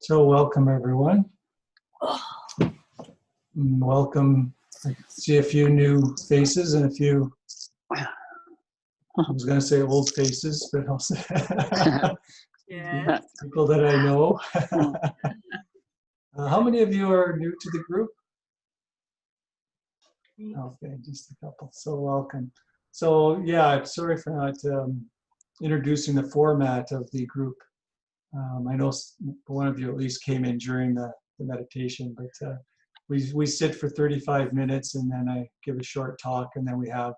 So welcome everyone. Welcome. I see a few new faces and a few, I was going to say old faces, but I'll say Yeah. people that I know. How many of you are new to the group? Okay, just a couple. So welcome. So yeah, sorry for not introducing the format of the group. I know one of you at least came in during the meditation, but we sit for 35 minutes and then I give a short talk and then we have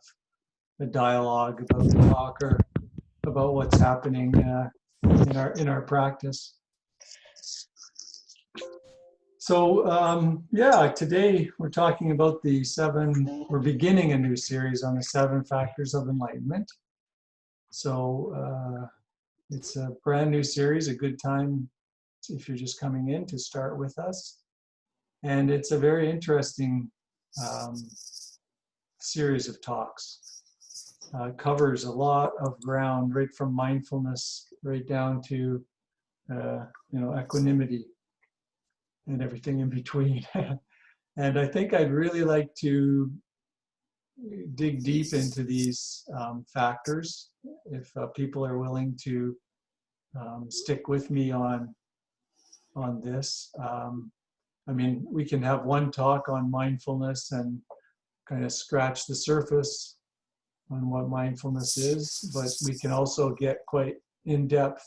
a dialogue about the talk or about what's happening in our practice. So yeah, today we're talking about we're beginning a new series on the 7 factors of enlightenment. So it's a brand new series, a good time if you're just coming in to start with us. And it's a very interesting series of talks. Covers a lot of ground, right from mindfulness right down to equanimity and everything in between. And I think I'd really like to dig deep into these factors if people are willing to stick with me on this. I mean, we can have one talk on mindfulness and kind of scratch the surface on what mindfulness is, but we can also get quite in depth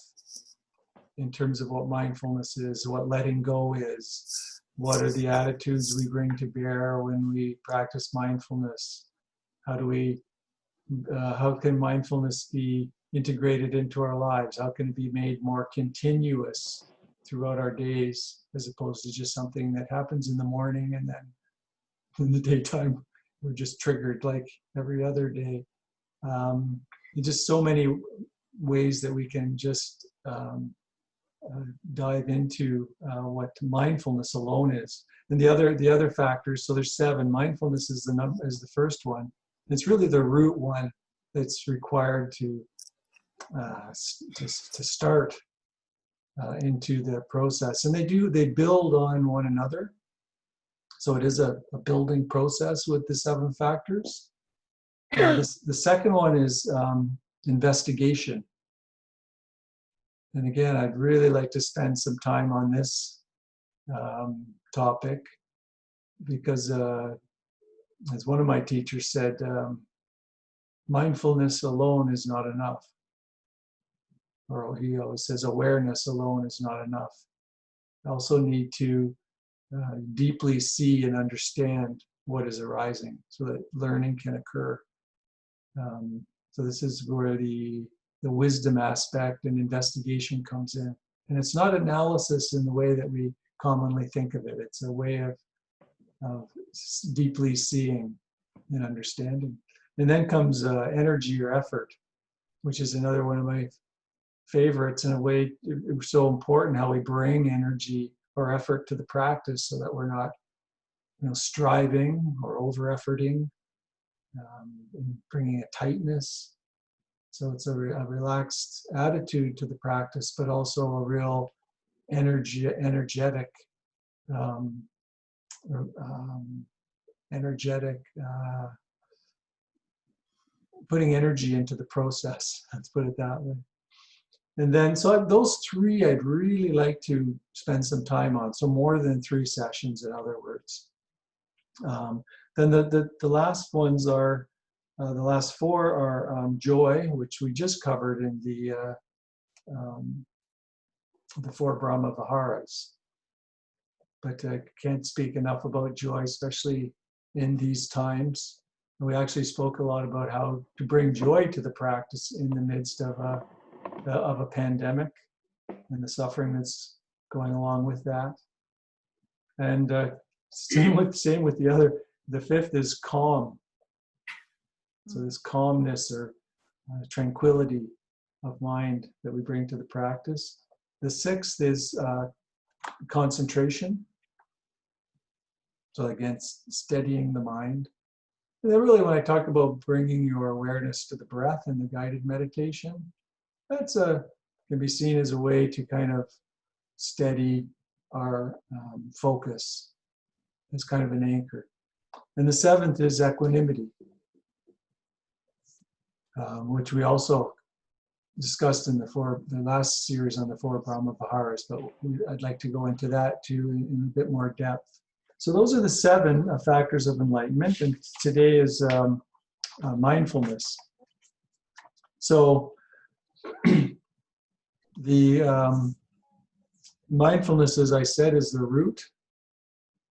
in terms of what mindfulness is, what letting go is, what are the attitudes we bring to bear when we practice mindfulness, how can mindfulness be integrated into our lives, how can it be made more continuous throughout our days as opposed to just something that happens in the morning and then in the daytime we're just triggered like every other day. Just so many ways that we can just dive into what mindfulness alone is. And the other factors, so there's 7. Mindfulness is the first one. It's really the root one that's required to start into the process. And they build on one another. So it is a building process with the 7 factors. The second one is investigation. And again, I'd really like to spend some time on this topic because, as one of my teachers said, mindfulness alone is not enough. Or he always says, awareness alone is not enough. I also need to deeply see and understand what is arising so that learning can occur. So this is where the wisdom aspect and investigation comes in. And it's not analysis in the way that we commonly think of it. It's a way of deeply seeing and understanding. And then comes energy or effort, which is another one of my favorites. In a way, it's so important how we bring energy or effort to the practice so that we're not striving or over-efforting, and bringing a tightness. So it's a relaxed attitude to the practice, but also a real energetic putting energy into the process. Let's put it that way. And then, so those 3 I'd really like to spend some time on. So more than 3 sessions, in other words. Then the last ones are, the last 4 are joy, which we just covered in the 4 Brahma Viharas. But I can't speak enough about joy, especially in these times. And we actually spoke a lot about how to bring joy to the practice in the midst of a pandemic and the suffering that's going along with that. And same with the 5th is calm. So this calmness or tranquility of mind that we bring to the practice. The 6th is concentration. So again, steadying the mind. And then really when I talk about bringing your awareness to the breath in the guided meditation, that's can be seen as a way to kind of steady our focus as kind of an anchor. And the seventh is equanimity, which we also discussed in the last series on the four Brahma Viharas, but I'd like to go into that too in a bit more depth. So those are the seven factors of enlightenment, and today is mindfulness. So the mindfulness, as I said, is the root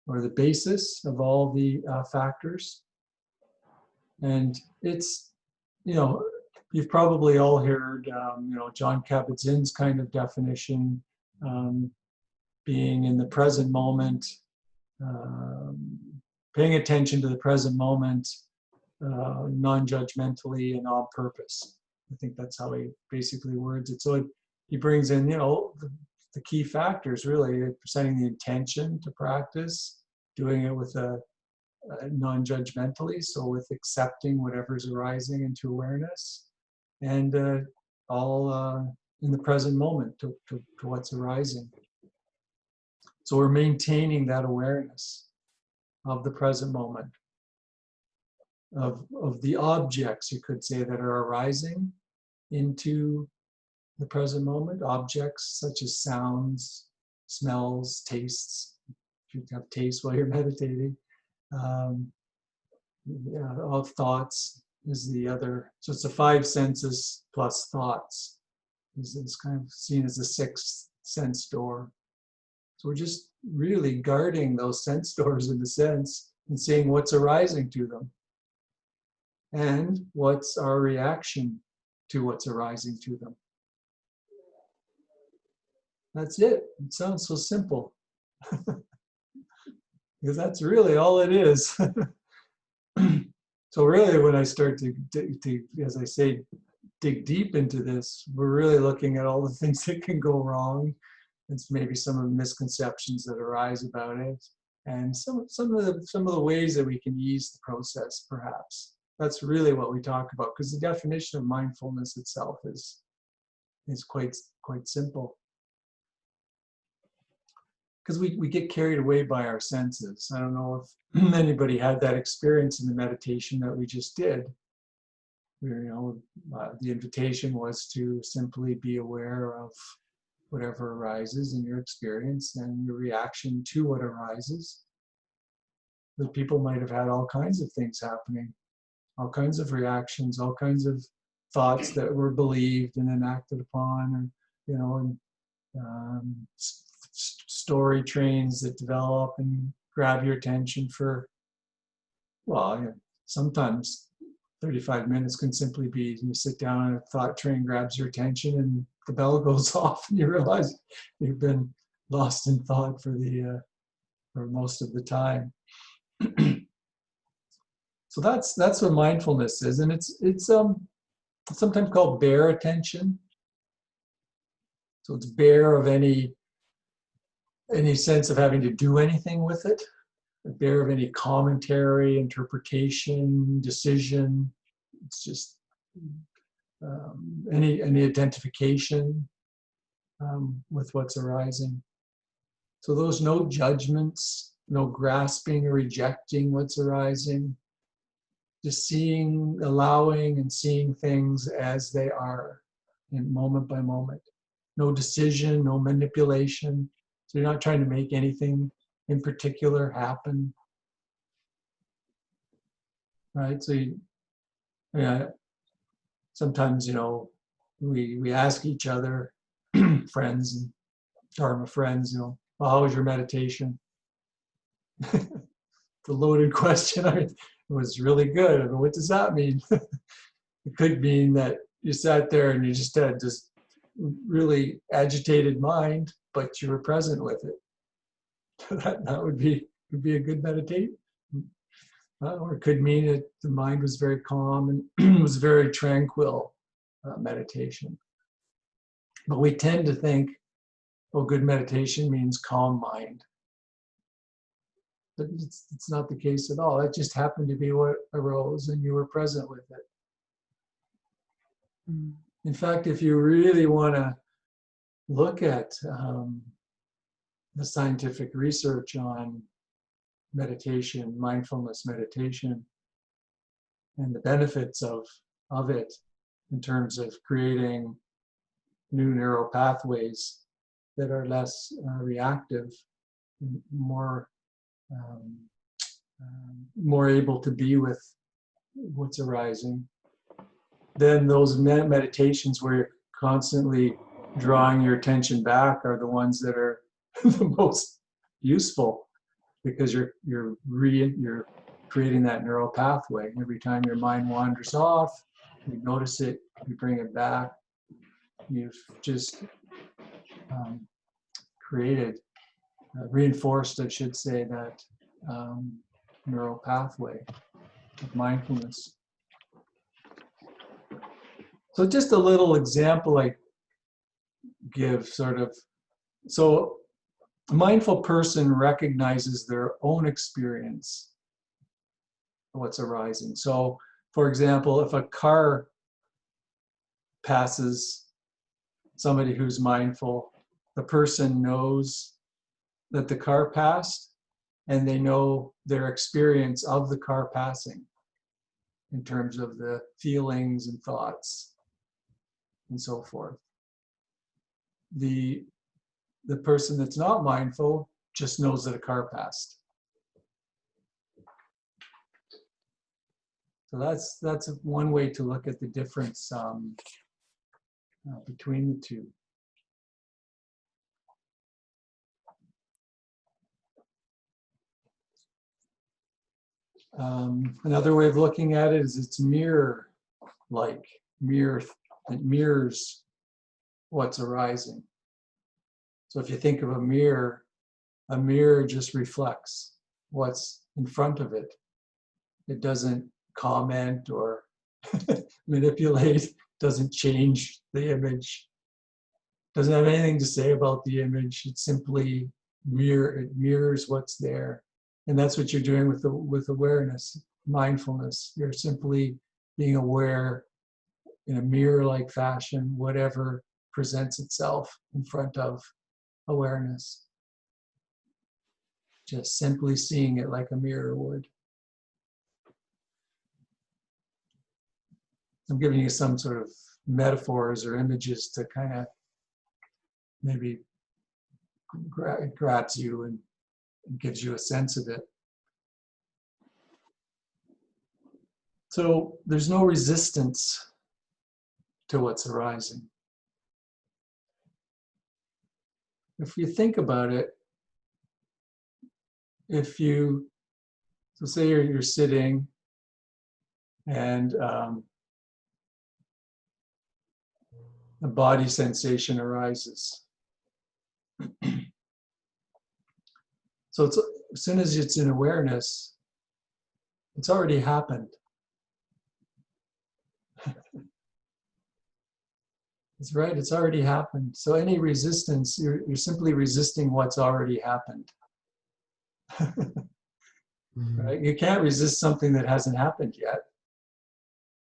or the basis of all the factors. And it's, you've probably all heard, John Kabat-Zinn's kind of definition, being in the present moment, paying attention to the present moment, non-judgmentally and on purpose. I think that's how he basically words it. So he brings in, the key factors, really, setting the intention to practice, doing it with a non-judgmentally, so with accepting whatever's arising into awareness, and all in the present moment to what's arising. So we're maintaining that awareness of the present moment, of the objects, you could say, that are arising into the present moment, objects such as sounds, smells, tastes. If you have taste while you're meditating, of thoughts is the other. So it's the five senses plus thoughts is kind of seen as the sixth sense door. So we're just really guarding those sense doors in a sense and seeing what's arising to them and what's our reaction to what's arising to them. That's it. It sounds so simple. Because that's really all it is. So really, when I start to, as I say, dig deep into this, we're really looking at all the things that can go wrong. It's maybe some of the misconceptions that arise about it, and some of the ways that we can ease the process, perhaps. That's really what we talk about, because the definition of mindfulness itself is quite simple. Because we get carried away by our senses. I don't know if anybody had that experience in the meditation that we just did. Where, the invitation was to simply be aware of whatever arises in your experience and your reaction to what arises. But people might have had all kinds of things happening, all kinds of reactions, all kinds of thoughts that were believed and then acted upon, and story trains that develop and grab your attention for, sometimes 35 minutes can simply be you sit down and a thought train grabs your attention and the bell goes off and you realize you've been lost in thought for most of the time. So that's what mindfulness is, and it's sometimes called bare attention. So it's bare of any sense of having to do anything with it, bare of any commentary, interpretation, decision. It's just any identification with what's arising. So those no judgments, no grasping or rejecting what's arising, just seeing, allowing and seeing things as they are, in moment by moment. No decision, no manipulation. So you're not trying to make anything in particular happen, right? So sometimes, we ask each other, friends and Dharma friends, well, how was your meditation? The loaded question. It was really good. I mean, what does that mean? It could mean that you sat there and you just had this really agitated mind, but you were present with it. That would be a good meditation. Or it could mean that the mind was very calm and was very tranquil meditation. But we tend to think, good meditation means calm mind. But it's not the case at all. That just happened to be what arose and you were present with it. In fact, if you really want to look at the scientific research on meditation, mindfulness meditation, and the benefits of it in terms of creating new neural pathways that are less reactive, more more able to be with what's arising. Then those meditations where you're constantly drawing your attention back are the ones that are the most useful, because you're creating that neural pathway. Every time your mind wanders off, you notice it, you bring it back. You've just reinforced, I should say, that neural pathway of mindfulness. So just a little example I give, sort of. So a mindful person recognizes their own experience, what's arising. So, for example, if a car passes somebody who's mindful, the person knows that the car passed, and they know their experience of the car passing in terms of the feelings and thoughts and so forth. The person that's not mindful just knows that a car passed. So that's one way to look at the difference between the two. Another way of looking at it is it's mirror-like. It mirrors what's arising. So if you think of a mirror just reflects what's in front of it. It doesn't comment or manipulate, doesn't change the image, doesn't have anything to say about the image. It simply mirrors what's there. And that's what you're doing with awareness, mindfulness. You're simply being aware in a mirror-like fashion, whatever presents itself in front of awareness. Just simply seeing it like a mirror would. I'm giving you some sort of metaphors or images to kind of maybe grabs you and gives you a sense of it. So there's no resistance to what's arising. If you think about it, so say you're sitting and a body sensation arises. So as soon as it's in awareness, it's already happened. That's right, it's already happened. So any resistance, you're simply resisting what's already happened. Right? You can't resist something that hasn't happened yet.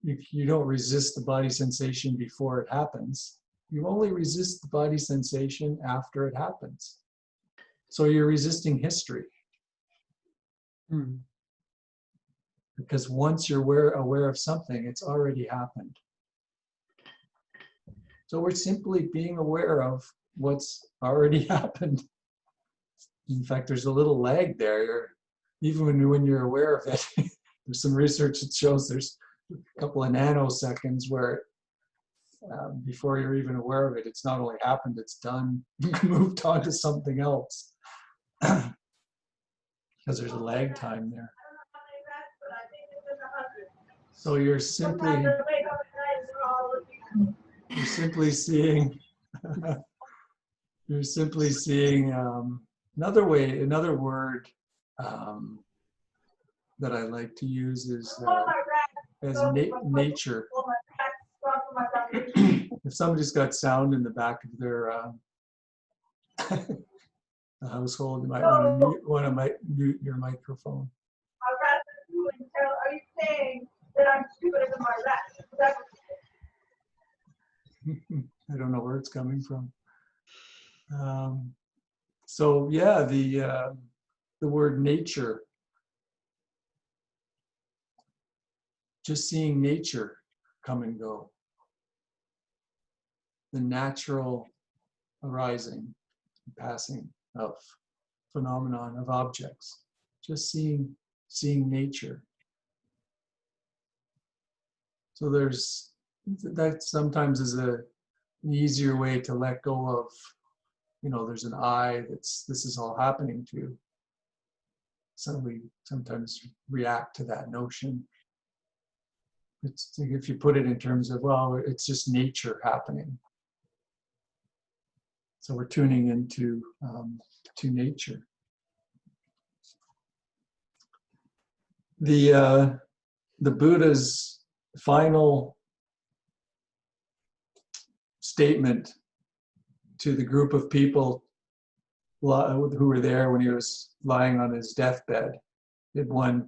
You don't resist the body sensation before it happens. You only resist the body sensation after it happens. So you're resisting history. Because once you're aware of something, it's already happened. So we're simply being aware of what's already happened. In fact, there's a little lag there. Even when you're aware of it, there's some research that shows there's a couple of nanoseconds where before you're even aware of it, it's not only happened, it's done. You can move on to something else. Because there's a lag time there. So you're simply seeing another word that I like to use is as nature. If somebody's got sound in the back of their household, you might want to mute your microphone. Are you saying that I'm stupid as my rat? I don't know where it's coming from. So yeah, the word nature, just seeing nature come and go, the natural arising, passing of phenomenon of objects, just seeing nature. So that sometimes is an easier way to let go of, there's an I this is all happening to. So we sometimes react to that notion. It's, if you put it in terms of, well, it's just nature happening. So we're tuning into to nature. The Buddha's final statement to the group of people who were there when he was lying on his deathbed, it won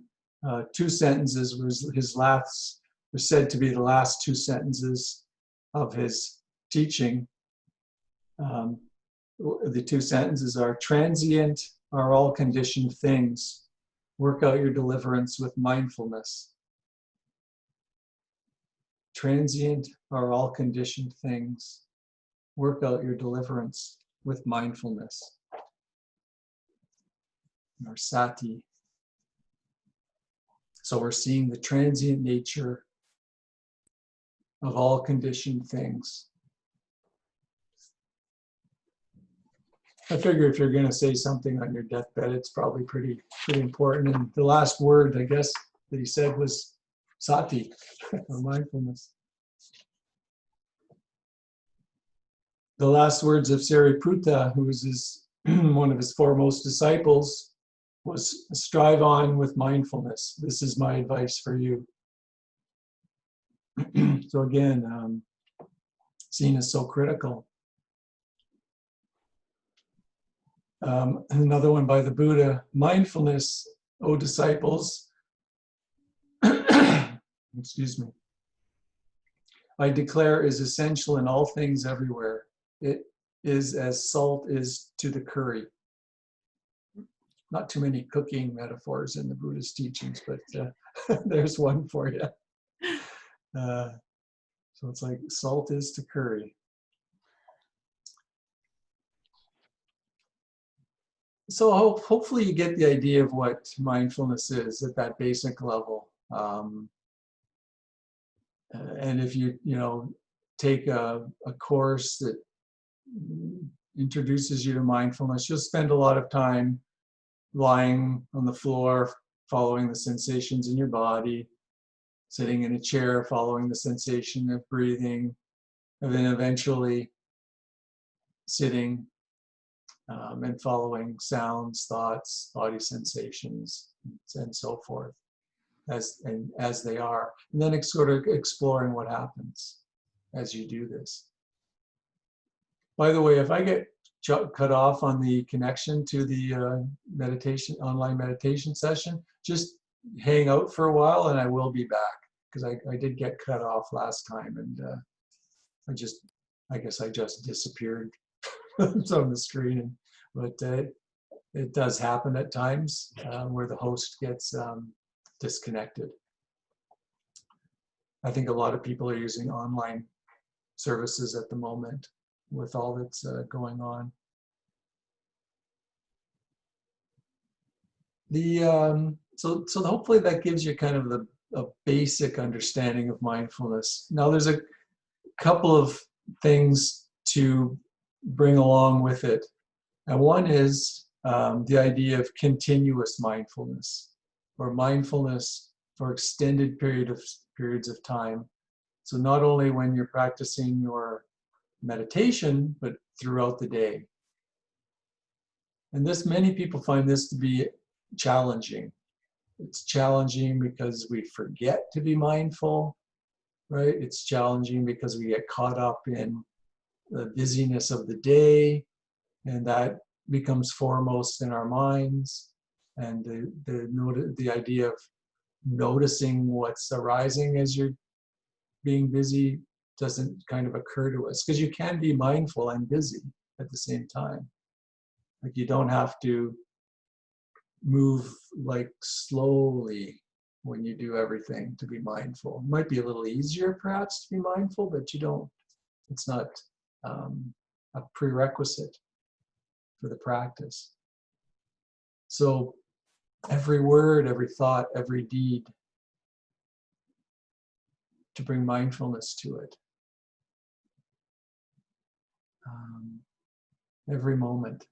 2 sentences. Was his last, were said to be the last 2 sentences of his teaching. The 2 sentences are: transient are all conditioned things. Work out your deliverance with mindfulness. Transient are all conditioned things. Work out your deliverance with mindfulness. Or sati. So we're seeing the transient nature of all conditioned things. I figure if you're going to say something on your deathbed, it's probably pretty important. And the last word, I guess, that he said was sati, or mindfulness. The last words of Sariputta, who was one of his foremost disciples, was strive on with mindfulness. This is my advice for you. So again, seen as so critical. Another one by the Buddha: mindfulness, O disciples, excuse me, I declare is essential in all things everywhere. It is as salt is to the curry. Not too many cooking metaphors in the Buddhist teachings, but there's one for you. So it's like salt is to curry. So hopefully you get the idea of what mindfulness is at that basic level. And if you take a course that introduces you to mindfulness, you'll spend a lot of time lying on the floor, following the sensations in your body, sitting in a chair, following the sensation of breathing, and then eventually sitting and following sounds, thoughts, body sensations, and so forth as they are. And then sort of exploring what happens as you do this. By the way, if I get cut off on the connection to the online meditation session, just hang out for a while and I will be back, because I did get cut off last time, and I guess I just disappeared from the screen. But it does happen at times where the host gets disconnected. I think a lot of people are using online services at the moment with all that's going on. So hopefully that gives you kind of a basic understanding of mindfulness. Now there's a couple of things to bring along with it. And one is the idea of continuous mindfulness, or mindfulness for extended periods of time. So not only when you're practicing your meditation, but throughout the day. And many people find this to be challenging. It's challenging because we forget to be mindful, right? It's challenging because we get caught up in the busyness of the day, and that becomes foremost in our minds. And the idea of noticing what's arising as you're being busy doesn't kind of occur to us, because you can be mindful and busy at the same time. Like you don't have to move like slowly when you do everything to be mindful. It might be a little easier perhaps to be mindful, but it's not a prerequisite for the practice. So every word, every thought, every deed, to bring mindfulness to it. Every moment.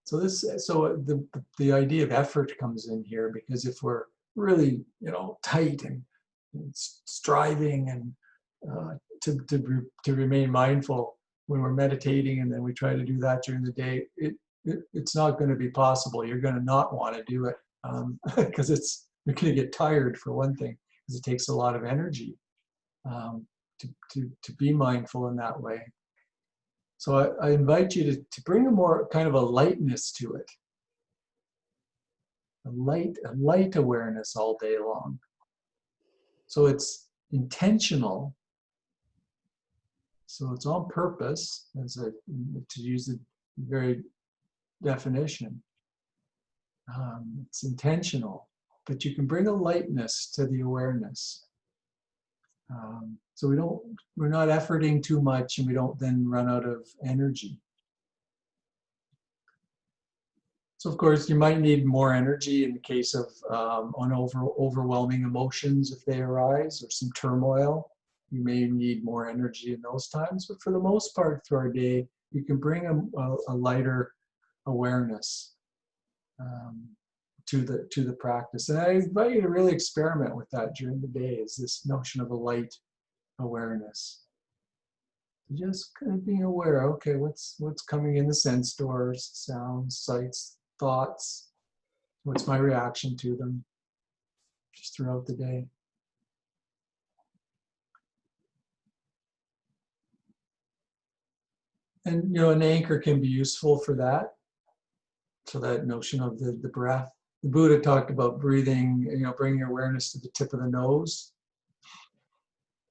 So the idea of effort comes in here, because if we're really tight and striving and to remain mindful when we're meditating, and then we try to do that during the day, it's not going to be possible. You're going to not want to do it because you're going to get tired, for one thing, because it takes a lot of energy to be mindful in that way. So I invite you to bring a more kind of a lightness to it, a light awareness all day long. So it's intentional. So it's on purpose, to use the very definition. It's intentional, but you can bring a lightness to the awareness. So we're not efforting too much, and we don't then run out of energy. So of course, you might need more energy in the case of overwhelming emotions if they arise, or some turmoil. You may need more energy in those times, but for the most part through our day, you can bring a lighter awareness to the practice. And I invite you to really experiment with that during the day, is this notion of a light awareness. Just kind of being aware, okay, what's coming in the sense doors, sounds, sights, thoughts, what's my reaction to them, just throughout the day. And an anchor can be useful for that. So that notion of the breath. The Buddha talked about breathing, bringing your awareness to the tip of the nose.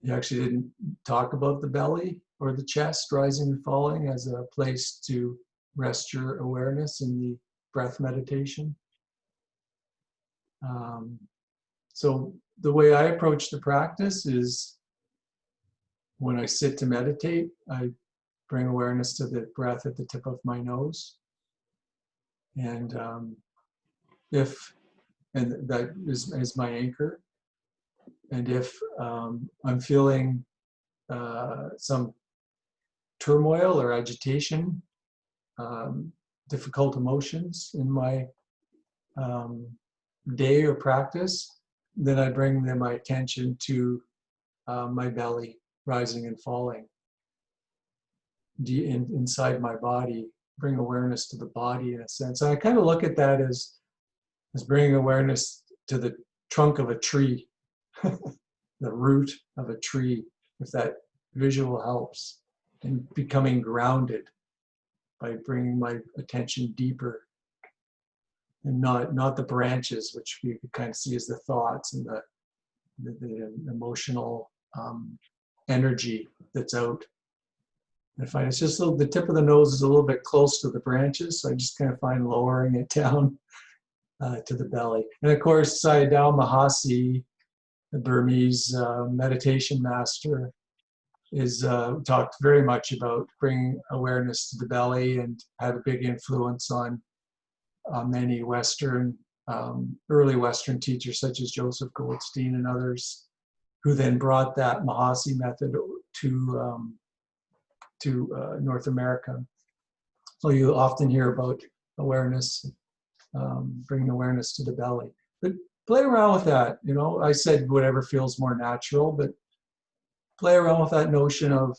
He actually didn't talk about the belly or the chest rising and falling as a place to rest your awareness in the breath meditation. So the way I approach the practice is, when I sit to meditate, I bring awareness to the breath at the tip of my nose. And that is my anchor. And if I'm feeling some turmoil or agitation, difficult emotions in my day or practice, then I bring my attention to my belly rising and falling. Inside my body, bring awareness to the body in a sense. And I kind of look at that as bringing awareness to the trunk of a tree, the root of a tree, if that visual helps, and becoming grounded by bringing my attention deeper, and not the branches, which you can kind of see as the thoughts and the emotional energy that's out. I find it's just the tip of the nose is a little bit close to the branches, so I just kind of find lowering it down to the belly. And of course, Sayadaw Mahasi, the Burmese meditation master, is talked very much about bringing awareness to the belly, and had a big influence on many early Western teachers such as Joseph Goldstein and others, who then brought that Mahasi method to North America. So you often hear about awareness, bringing awareness to the belly. But play around with that. I said whatever feels more natural, but play around with that notion of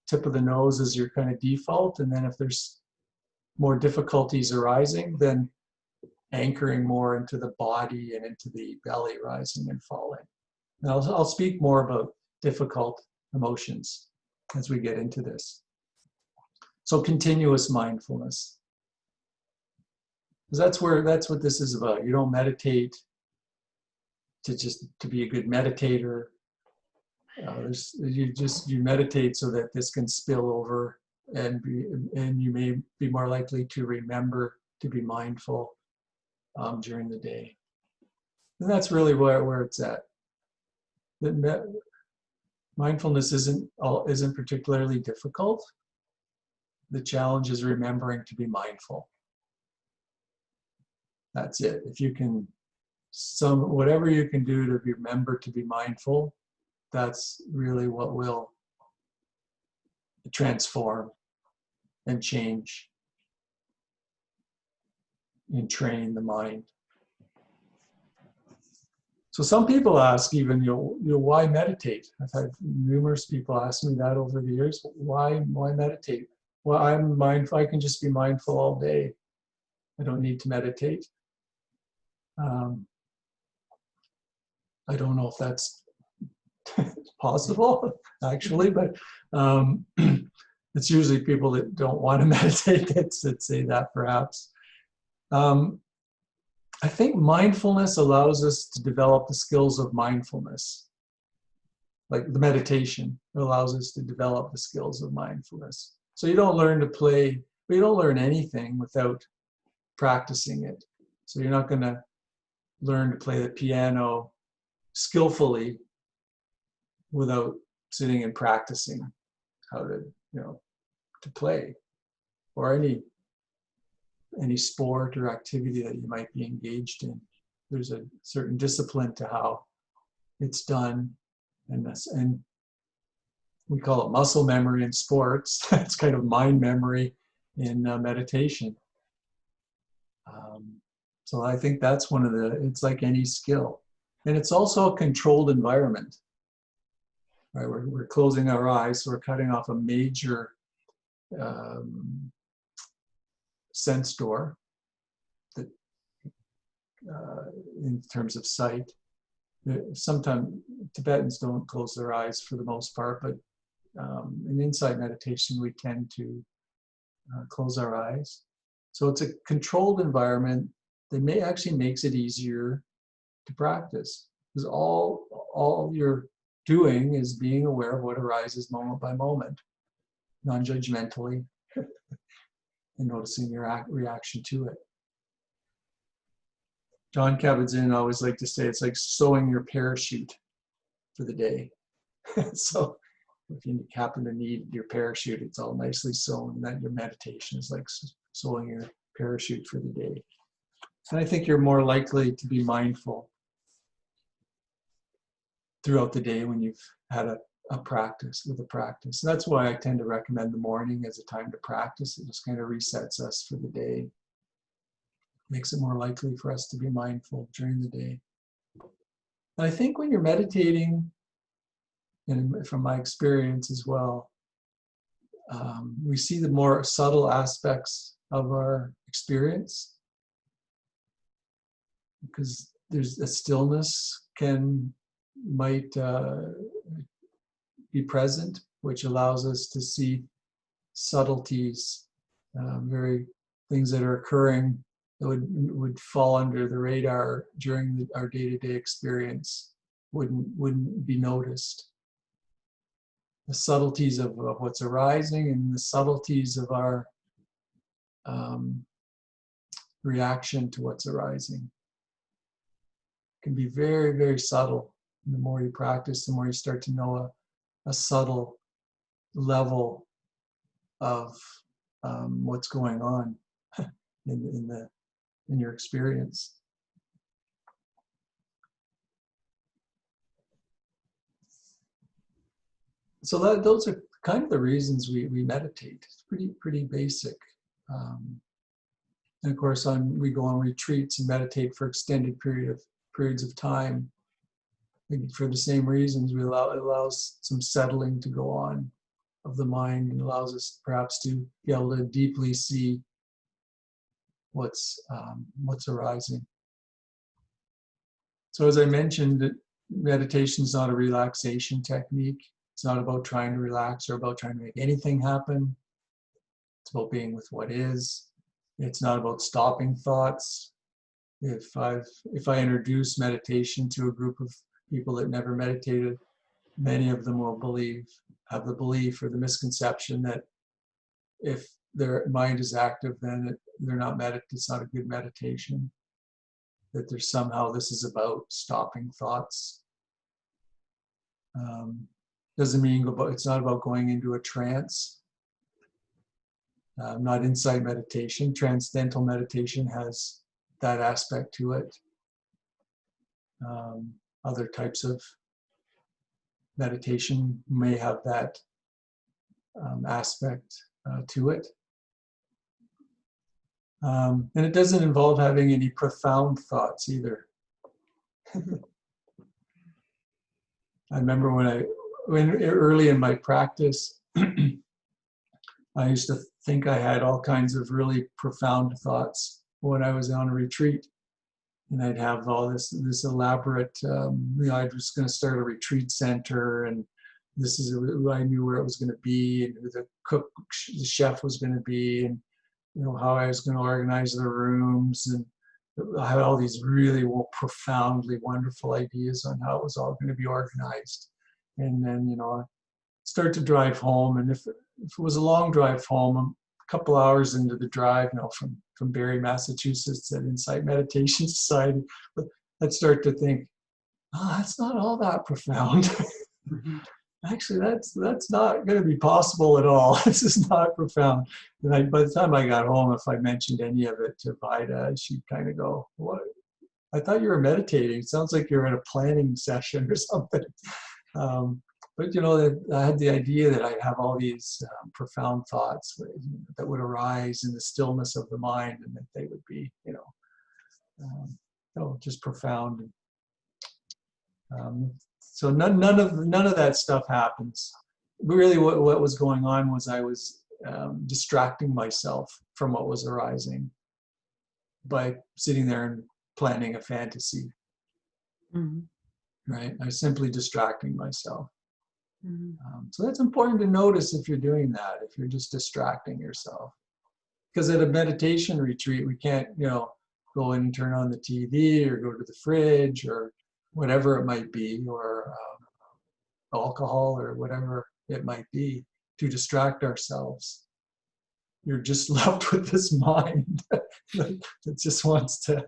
tip of the nose as your kind of default. And then if there's more difficulties arising, then anchoring more into the body and into the belly rising and falling. And I'll speak more about difficult emotions as we get into this. So continuous mindfulness. Because that's what this is about. You don't meditate to be a good meditator. You meditate so that this can spill over and you may be more likely to remember to be mindful during the day. And that's really where it's at. Mindfulness isn't particularly difficult. The challenge is remembering to be mindful. That's it. If you can, whatever you can do to remember to be mindful, that's really what will transform and change and train the mind. So some people ask even, why meditate? I've had numerous people ask me that over the years. Why meditate? Well, I'm mindful. I can just be mindful all day. I don't need to meditate. I don't know if that's possible, actually, but it's usually people that don't want to meditate that say that, perhaps. I think mindfulness allows us to develop the skills of mindfulness. Like the meditation allows us to develop the skills of mindfulness. So you don't learn to play, but you don't learn anything without practicing it. So you're not going to learn to play the piano skillfully without sitting and practicing how to, to play, or any sport or activity that you might be engaged in. There's a certain discipline to how it's done, and we call it muscle memory in sports. It's kind of mind memory in meditation. So I think that's it's like any skill. And it's also a controlled environment. Right? We're closing our eyes, so we're cutting off a major sense door that, in terms of sight. Sometimes Tibetans don't close their eyes for the most part, but in insight meditation, we tend to close our eyes. So it's a controlled environment that actually makes it easier to practice, because all you're doing is being aware of what arises moment by moment, non-judgmentally, and noticing your reaction to it. John Kabat-Zinn always liked to say it's like sewing your parachute for the day. So if you happen to need your parachute, it's all nicely sewn, and then your meditation is like sewing your parachute for the day. And I think you're more likely to be mindful throughout the day when you've had a practice. And that's why I tend to recommend the morning as a time to practice. It just kind of resets us for the day. Makes it more likely for us to be mindful during the day. And I think when you're meditating, and from my experience as well, we see the more subtle aspects of our experience, because there's a stillness might be present, which allows us to see subtleties, very things that are occurring that would fall under the radar during our day-to-day experience, wouldn't be noticed. The subtleties of what's arising and the subtleties of our reaction to what's arising can be very, very subtle. And the more you practice, the more you start to know a subtle level of what's going on in your experience. So those are kind of the reasons we meditate. It's pretty basic. And of course, we go on retreats and meditate for extended periods of time. For the same reasons, it allows some settling to go on of the mind, and allows us perhaps to be able to deeply see what's arising. So as I mentioned, meditation is not a relaxation technique. It's not about trying to relax or about trying to make anything happen. It's about being with what is. It's not about stopping thoughts. If I introduce meditation to a group of people that never meditated, many of them will have the belief or the misconception that if their mind is active, then they're not it's not a good meditation. That there's somehow this is about stopping thoughts. Doesn't mean it's not about going into a trance. Not insight meditation. Transcendental meditation has that aspect to it. Other types of meditation may have that aspect to it. And it doesn't involve having any profound thoughts either. I remember when early in my practice, I used to think I had all kinds of really profound thoughts when I was on a retreat. And I'd have all this elaborate, I was going to start a retreat center, and this is I knew where it was going to be, and who the chef was going to be, and how I was going to organize the rooms, and I had all these really profoundly wonderful ideas on how it was all going to be organized. And then I start to drive home, and if it was a long drive home, a couple hours into the drive, from Barrie, Massachusetts, at Insight Meditation Society, I'd start to think, oh, that's not all that profound. Actually, that's not going to be possible at all. This is not profound. And by the time I got home, if I mentioned any of it to Vida, she'd kind of go, "What? I thought you were meditating. It sounds like you're in a planning session or something." But I had the idea that I'd have all these profound thoughts that would arise in the stillness of the mind, and that they would be, just profound. So none of that stuff happens. Really, what was going on was I was distracting myself from what was arising by sitting there and planning a fantasy. Mm-hmm. Right? I was simply distracting myself. Mm-hmm. So that's important to notice if you're doing that, if you're just distracting yourself. Because at a meditation retreat, we can't, go in and turn on the TV or go to the fridge or whatever it might be, or alcohol or whatever it might be, to distract ourselves. You're just left with this mind that just wants to,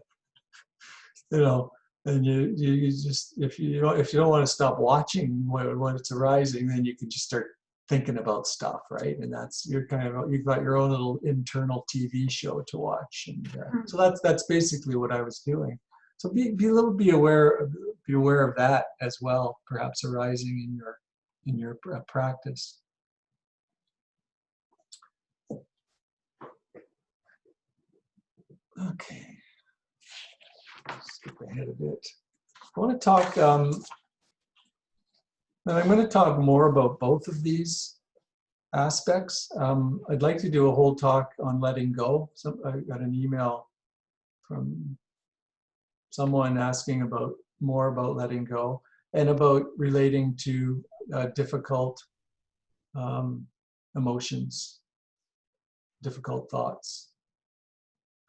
and you just, if you don't want to stop watching when it's arising, then you can just start thinking about stuff, right? And you've got your own little internal TV show to watch, and so that's basically what I was doing. So be aware of that as well, perhaps arising in your practice. Okay. Skip ahead a bit. I want to talk, and I'm going to talk more about both of these aspects. I'd like to do a whole talk on letting go. So I got an email from someone asking more about letting go and about relating to difficult emotions, difficult thoughts,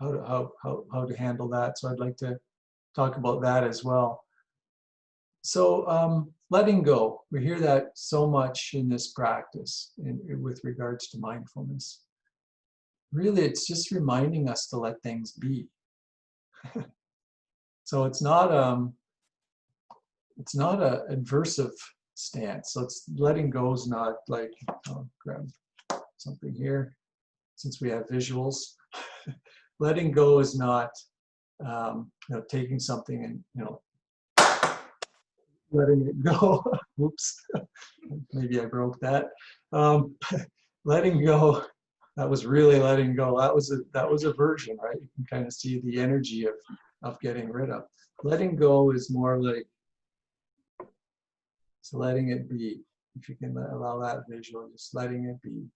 how to handle that. So I'd like to talk about that as well. So letting go, we hear that so much in this practice with regards to mindfulness. Really, it's just reminding us to let things be. So it's not an adversive stance. So it's letting go is not like, I'll grab something here since we have visuals. Letting go is not taking something and letting it go. Whoops, maybe I broke that. Letting go. That was really letting go. That was aversion, right? You can kind of see the energy of getting rid of. Letting go is more like just letting it be. If you can allow that visual, just letting it be.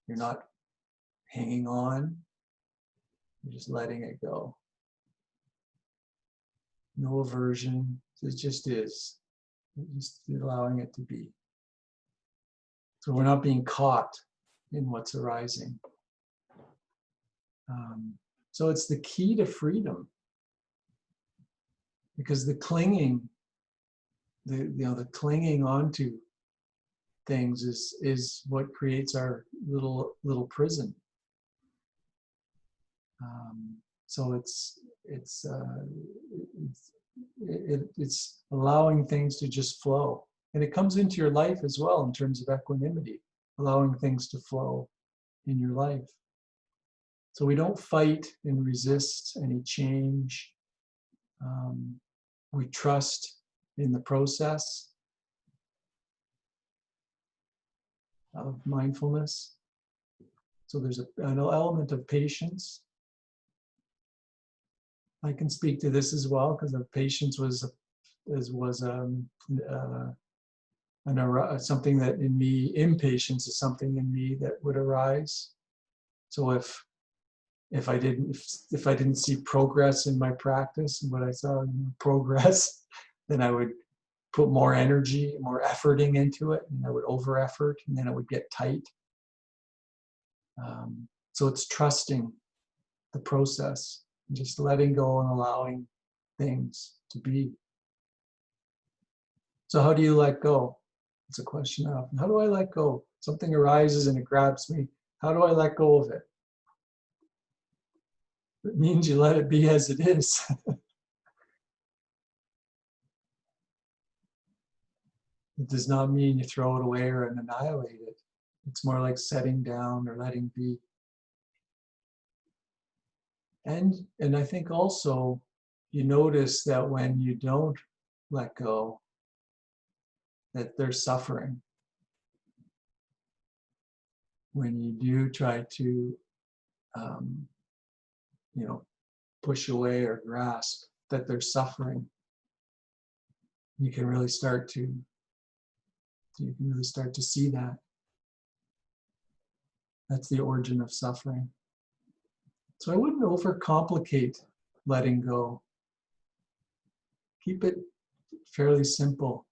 You're not hanging on. You're just letting it go. No aversion. It just is. Just allowing it to be. So we're not being caught in what's arising. So it's the key to freedom. Because the clinging, the clinging onto things is what creates our little prison. So it's allowing things to just flow, and it comes into your life as well in terms of equanimity, allowing things to flow in your life. So we don't fight and resist any change. We trust in the process of mindfulness. So there's an element of patience. I can speak to this as well, because patience was something that in me, impatience is something in me that would arise. So if I didn't see progress in my practice, and what I saw progress, then I would put more energy, more efforting into it, and I would over effort, and then it would get tight. So it's trusting the process, and just letting go and allowing things to be. So how do you let go? It's a question of, how do I let go? Something arises and it grabs me. How do I let go of it? It means you let it be as it is. It does not mean you throw it away or annihilate it. It's more like setting down or letting be. And I think also you notice that when you don't let go, that there's suffering. When you do try to, push away or grasp, that there's suffering. You can really start to see that. That's the origin of suffering. So I wouldn't overcomplicate letting go. Keep it fairly simple.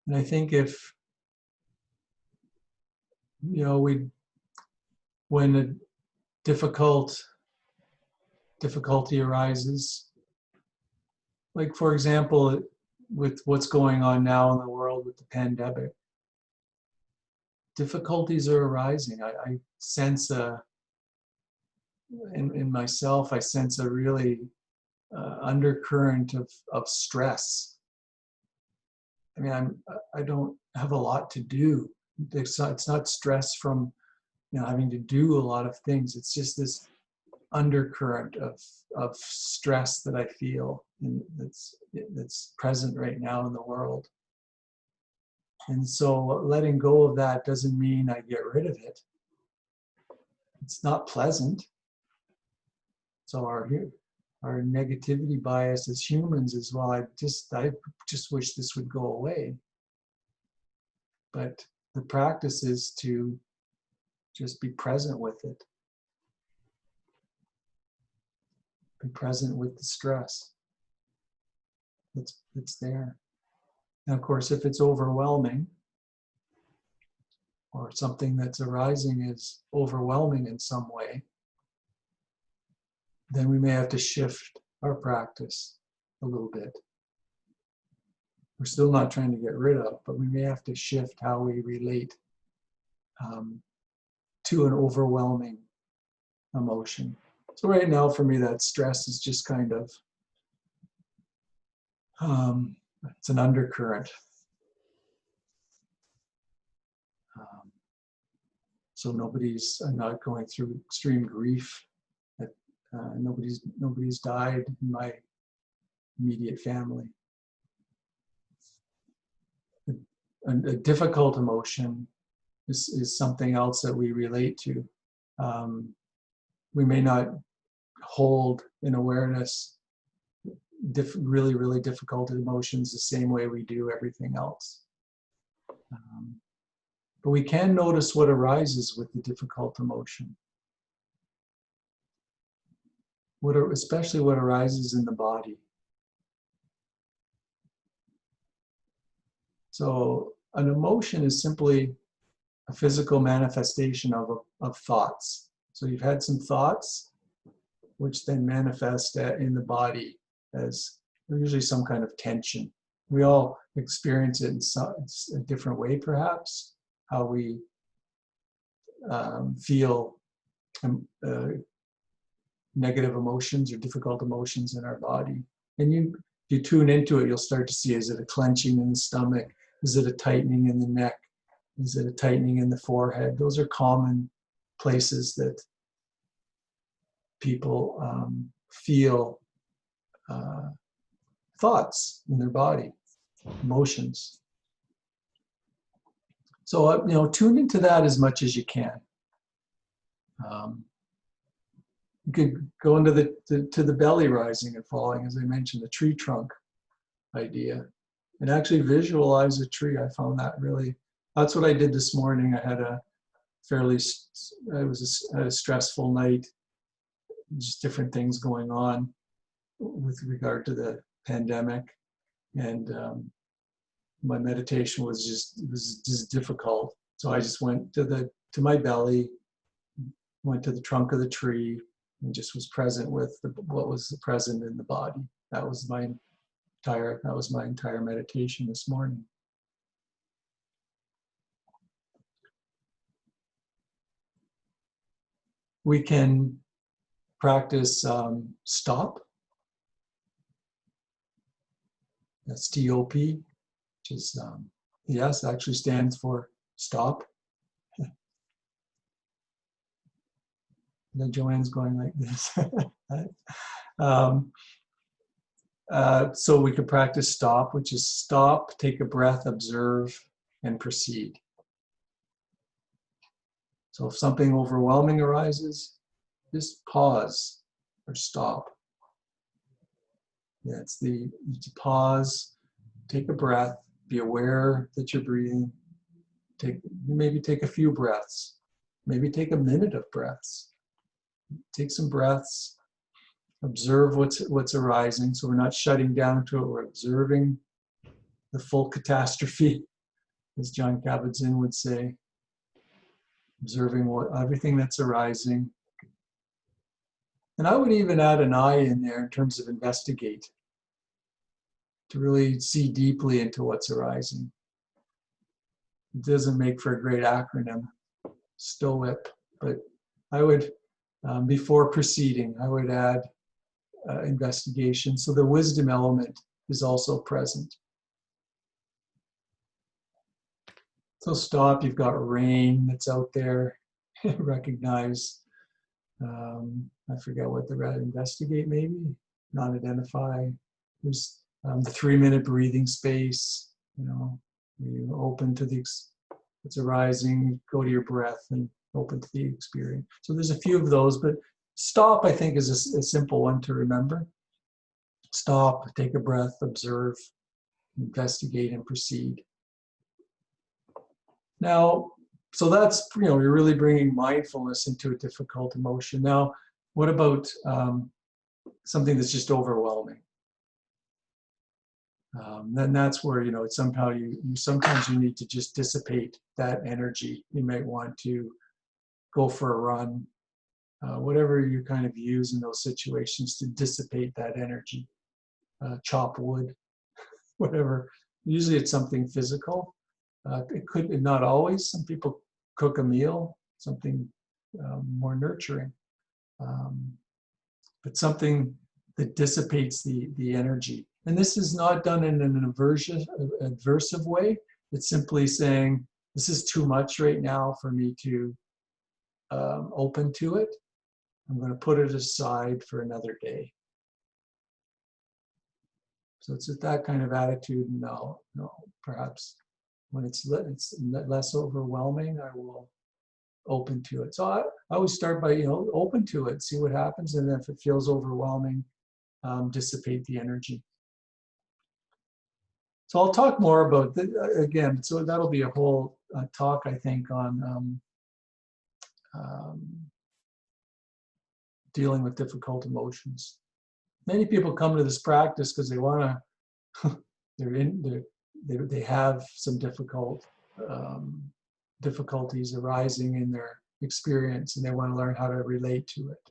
And I think if, when a difficulty arises, like for example, with what's going on now in the world with the pandemic, difficulties are arising. I sense in myself, I sense a really undercurrent of stress. I mean, I don't have a lot to do. It's not stress from having to do a lot of things. It's just this undercurrent of stress that I feel, and that's present right now in the world. And so letting go of that doesn't mean I get rid of it. It's not pleasant. So our negativity bias as humans is, well, I just wish this would go away. But the practice is to just be present with it. Be present with the stress that's there. And of course, if it's overwhelming, or something that's arising is overwhelming in some way, then we may have to shift our practice a little bit. We're still not trying to get rid of, but we may have to shift how we relate to an overwhelming emotion. So right now, for me, that stress is just kind of, it's an undercurrent. So I'm not going through extreme grief. Nobody's died in my immediate family. A difficult emotion is something else that we relate to. We may not hold in awareness really, really difficult emotions the same way we do everything else. But we can notice what arises with the difficult emotion. Especially what arises in the body. So an emotion is simply a physical manifestation of thoughts. So you've had some thoughts, which then manifest in the body as usually some kind of tension. We all experience it in a different way, perhaps, how we feel negative emotions or difficult emotions in our body. And if you tune into it, you'll start to see, is it a clenching in the stomach? Is it a tightening in the neck? Is it a tightening in the forehead? Those are common places that people feel thoughts in their body, emotions. So, tune into that as much as you can. You could go into the belly rising and falling, as I mentioned, the tree trunk idea, and actually visualize a tree. I found that really, that's what I did this morning. I had a had a stressful night, just different things going on with regard to the pandemic, and my meditation was just difficult. So I just went to my belly, went to the trunk of the tree, and just was present with what was present in the body. That was my entire meditation this morning. We can practice stop. That's T-O-P, which is, yes, actually stands for stop. Then Joanne's going like this. So we could practice stop, which is stop, take a breath, observe, and proceed. So if something overwhelming arises, just pause or stop. Yeah, it's to pause, take a breath, be aware that you're breathing. Maybe take a few breaths. Maybe take a minute of breaths. Take some breaths. Observe what's arising. So we're not shutting down to it. We're observing the full catastrophe, as John Kabat-Zinn would say. Observing everything that's arising. And I would even add an I in there in terms of investigate, to really see deeply into what's arising. It doesn't make for a great acronym, STOIP, but I would, before proceeding, I would add investigation. So the wisdom element is also present. So stop, you've got rain that's out there. Recognize, I forget what the red, investigate maybe, not identify. There's the 3-minute breathing space, you open to what's arising, go to your breath and open to the experience. So there's a few of those, but stop, I think, is a simple one to remember. Stop, take a breath, observe, investigate, and proceed. Now, so that's, you're really bringing mindfulness into a difficult emotion. Now, what about something that's just overwhelming? Then that's where, it's somehow sometimes you need to just dissipate that energy. You might want to go for a run, whatever you kind of use in those situations to dissipate that energy. Chop wood, whatever. Usually it's something physical. It could, not always. Some people cook a meal, something more nurturing. But something that dissipates the energy. And this is not done in an aversive way. It's simply saying, this is too much right now for me to open to it. I'm going to put it aside for another day. So it's with that kind of attitude. No, perhaps when it's less overwhelming, I will open to it. So I always start by, open to it, see what happens. And if it feels overwhelming, dissipate the energy. So I'll talk more about again. So that'll be a whole talk, I think, on dealing with difficult emotions. Many people come to this practice because they want to. They have some difficulties arising in their experience, and they want to learn how to relate to it.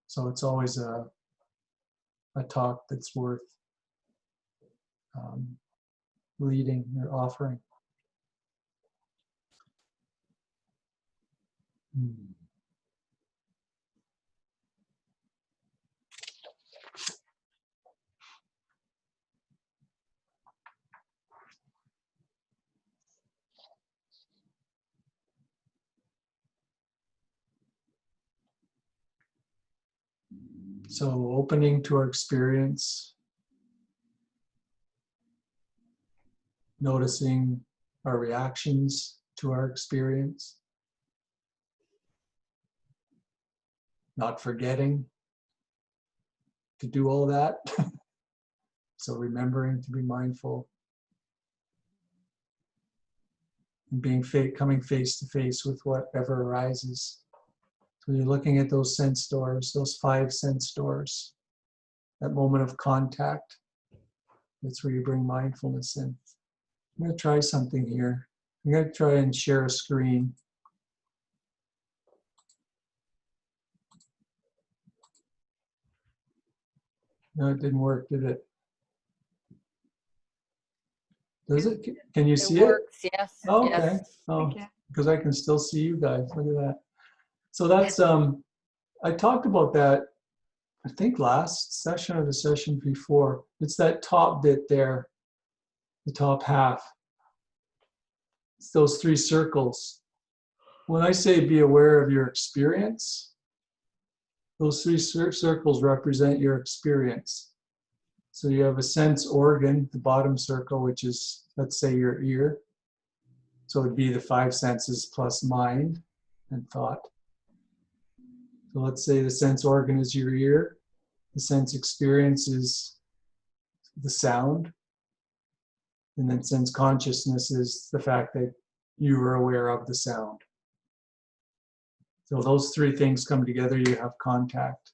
So it's always a talk that's worth leading or offering. So opening to our experience, noticing our reactions to our experience, not forgetting to do all that. So remembering to be mindful and being coming face to face with whatever arises. So you're looking at those sense doors, those 5 sense doors, that moment of contact. That's where you bring mindfulness in. I'm going to try something here. I'm going to try and share a screen. No, it didn't work, did it? Does it? Can you see it? It works, yes. Oh, okay. Yes. Oh, because I can still see you guys. Look at that. So that's, I talked about that, I think last session or the session before. It's that top bit there, the top half. It's those 3 circles. When I say be aware of your experience, those 3 circles represent your experience. So you have a sense organ, the bottom circle, which is, let's say, your ear. So it'd be the 5 senses plus mind and thought. So let's say the sense organ is your ear. The sense experience is the sound. And then sense consciousness is the fact that you are aware of the sound. So those 3 things come together, you have contact.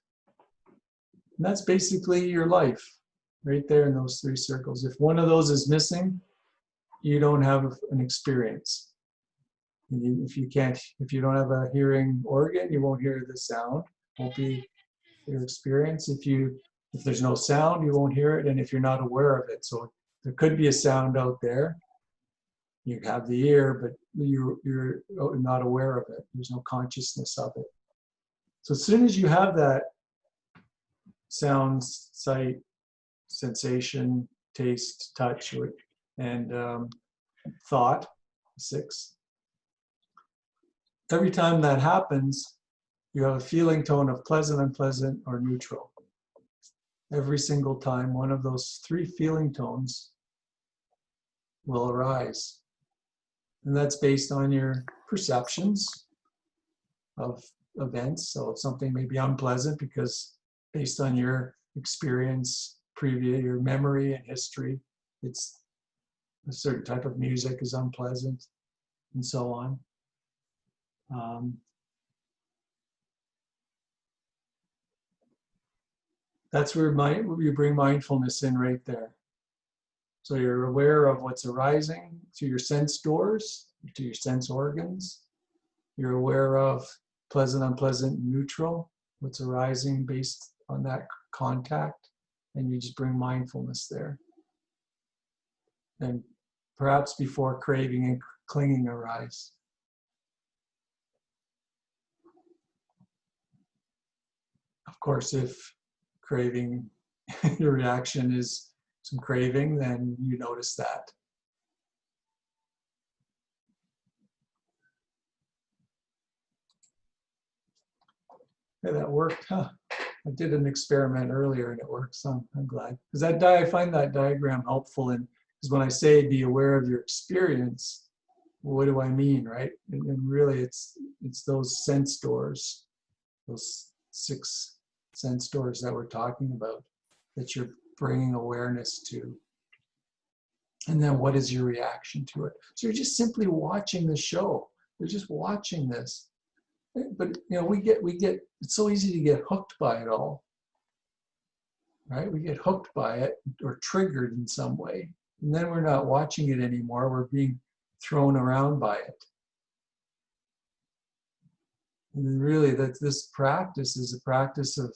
And that's basically your life, right there in those 3 circles. If one of those is missing, you don't have an experience. If you don't have a hearing organ, you won't hear the sound. Won't be your experience. If there's no sound, you won't hear it, and if you're not aware of it. So there could be a sound out there. You have the ear, but you're not aware of it. There's no consciousness of it. So as soon as you have that sound, sight, sensation, taste, touch, and thought, 6, every time that happens, you have a feeling tone of pleasant, unpleasant, or neutral. Every single time, one of those 3 feeling tones will arise. And that's based on your perceptions of events. So if something may be unpleasant because based on your experience, your memory and history, it's a certain type of music is unpleasant, and so on. That's where you bring mindfulness in right there. So you're aware of what's arising to your sense doors, to your sense organs. You're aware of pleasant, unpleasant, neutral, what's arising based on that contact, and you just bring mindfulness there. And perhaps before craving and clinging arise. Of course, if craving, your reaction is some craving, then you notice that. Yeah, that worked, huh? I did an experiment earlier and it worked, so I'm glad. Because I find that diagram helpful, because when I say be aware of your experience, what do I mean, right? And really it's those sense doors, those 6 sense doors that we're talking about, that you're bringing awareness to. And then what is your reaction to it? So you're just simply watching the show. You're just watching this. But we get it's so easy to get hooked by it all, right? We get hooked by it or triggered in some way, and then we're not watching it anymore. We're being thrown around by it. And really, that this practice is a practice of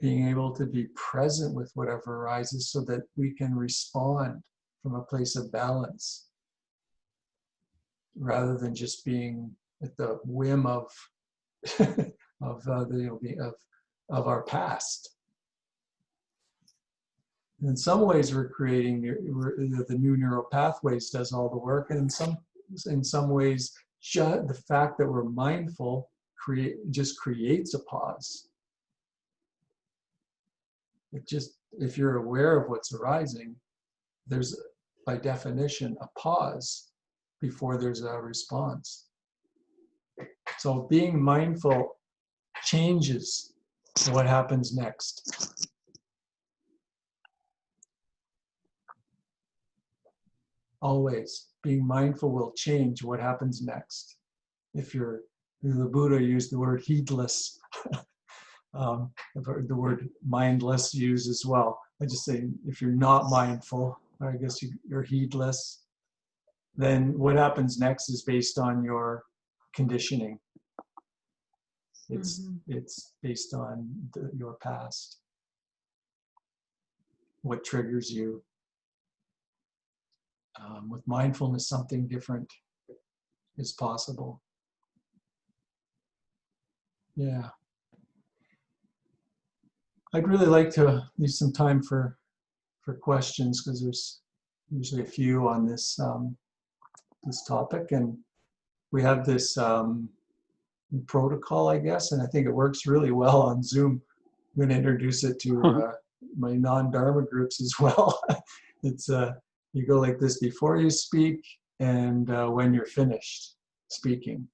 being able to be present with whatever arises so that we can respond from a place of balance rather than just being at the whim of of our past. In some ways, we're creating the new neural pathways does all the work, and in some ways, just the fact that we're mindful just creates a pause. If you're aware of what's arising, there's by definition a pause before there's a response. So being mindful changes what happens next. Always being mindful will change what happens next. The Buddha used the word heedless, the word mindless used as well. I just say if you're not mindful, or I guess you're heedless, then what happens next is based on your conditioning. It's based on your past. What triggers you? With mindfulness, something different is possible. Yeah. I'd really like to leave some time for questions because there's usually a few on this this topic, and we have this protocol, I guess, and I think it works really well on Zoom. I'm going to introduce it to my non-Dharma groups as well. It's you go like this before you speak and when you're finished speaking.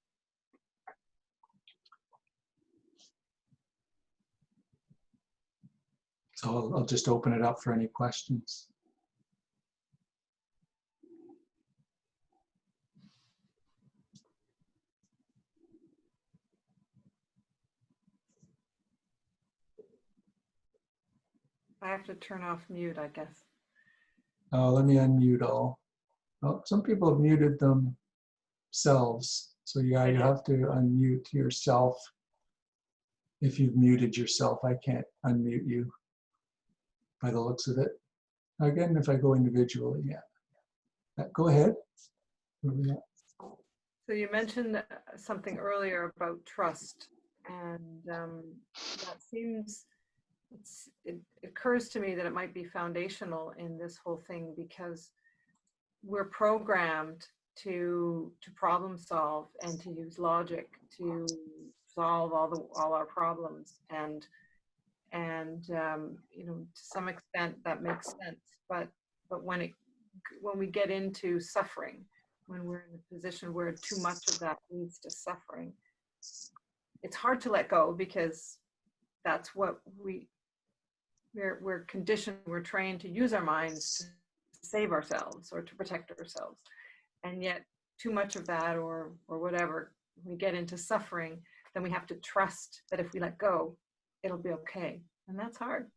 So I'll just open it up for any questions. I have to turn off mute, I guess. Let me unmute all. Oh, some people have muted themselves. So yeah, you have to unmute yourself. If you've muted yourself, I can't unmute you by the looks of it. Again, if I go individually, yeah. Go ahead. So you mentioned something earlier about trust, and that seems, it occurs to me that it might be foundational in this whole thing, because we're programmed to problem solve and to use logic to solve all our problems, and you know, to some extent that makes sense, but when we get into suffering, when we're in a position where too much of that leads to suffering, it's hard to let go, because that's what we're conditioned, we're trained to use our minds to save ourselves or to protect ourselves. And yet too much of that or whatever, we get into suffering, then we have to trust that if we let go, it'll be okay. And that's hard.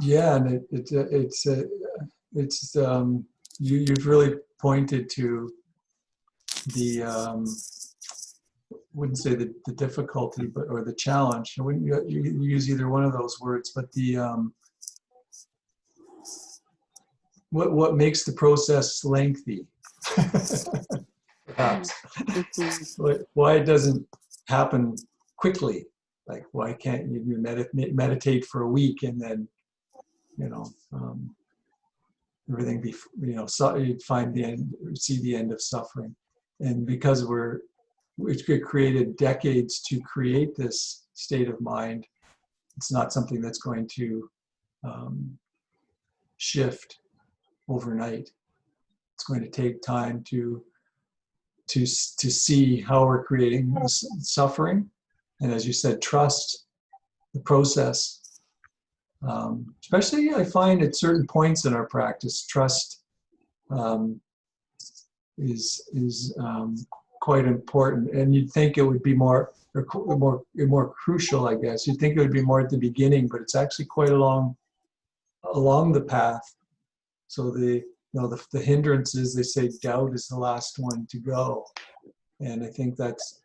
Yeah, and you've really pointed to the wouldn't say the difficulty, but or the challenge. I wouldn't you use either one of those words, but the what makes the process lengthy, perhaps. Why it doesn't happen quickly? Like, why can't you meditate for a week and then, you know, everything be, you know, so you'd find the end, see the end of suffering. And because we've created decades to create this state of mind, it's not something that's going to shift overnight. It's going to take time to see how we're creating suffering, and as you said, trust the process. Especially, I find at certain points in our practice, trust um, is quite important. And you'd think it would be more crucial, I guess. You'd think it would be more at the beginning, but it's actually quite along the path. So the hindrances, they say doubt is the last one to go. And I think that's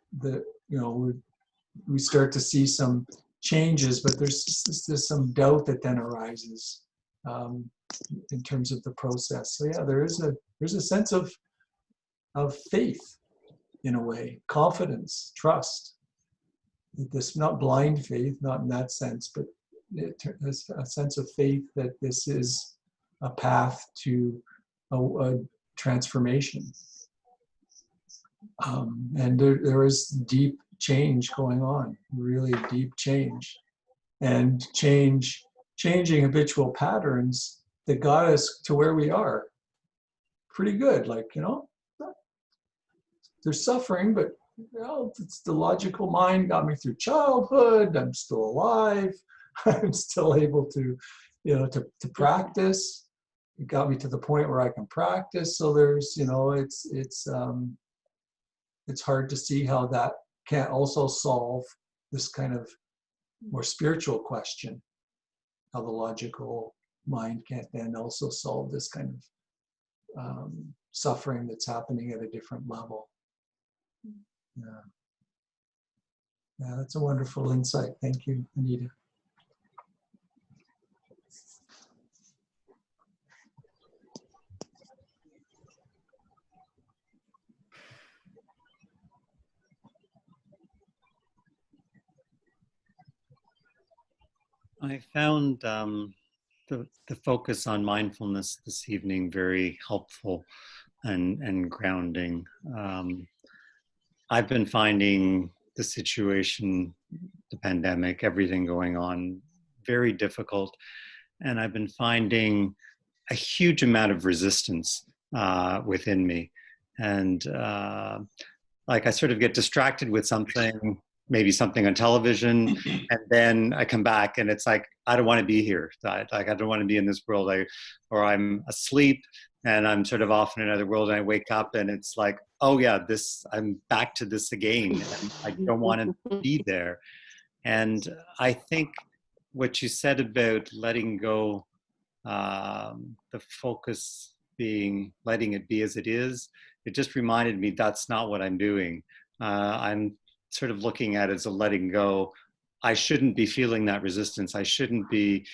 we start to see some changes, but there's some doubt that then arises in terms of the process. So yeah, there's a sense of faith, in a way, confidence, trust. This not blind faith, not in that sense, but there's a sense of faith that this is a path to a transformation. And there is deep change going on, really deep change. And changing habitual patterns that got us to where we are. Pretty good, there's suffering, but it's the logical mind got me through childhood. I'm still alive. I'm still able to, to practice. It got me to the point where I can practice. So there's, it's hard to see how that can't also solve this kind of more spiritual question. How the logical mind can't then also solve this kind of suffering that's happening at a different level. Yeah, that's a wonderful insight. Thank you, Anita. I found the focus on mindfulness this evening very helpful and grounding. I've been finding the situation, the pandemic, everything going on, very difficult. And I've been finding a huge amount of resistance within me. And I sort of get distracted with something, maybe something on television, and then I come back and it's like, I don't want to be here. I don't want to be in this world. Or I'm asleep and I'm sort of off in another world and I wake up and it's like, oh yeah, I'm back to this again. And I don't want to be there. And I think what you said about letting go, the focus being letting it be as it is, it just reminded me that's not what I'm doing. I'm sort of looking at it as a letting go. I shouldn't be feeling that resistance. I shouldn't be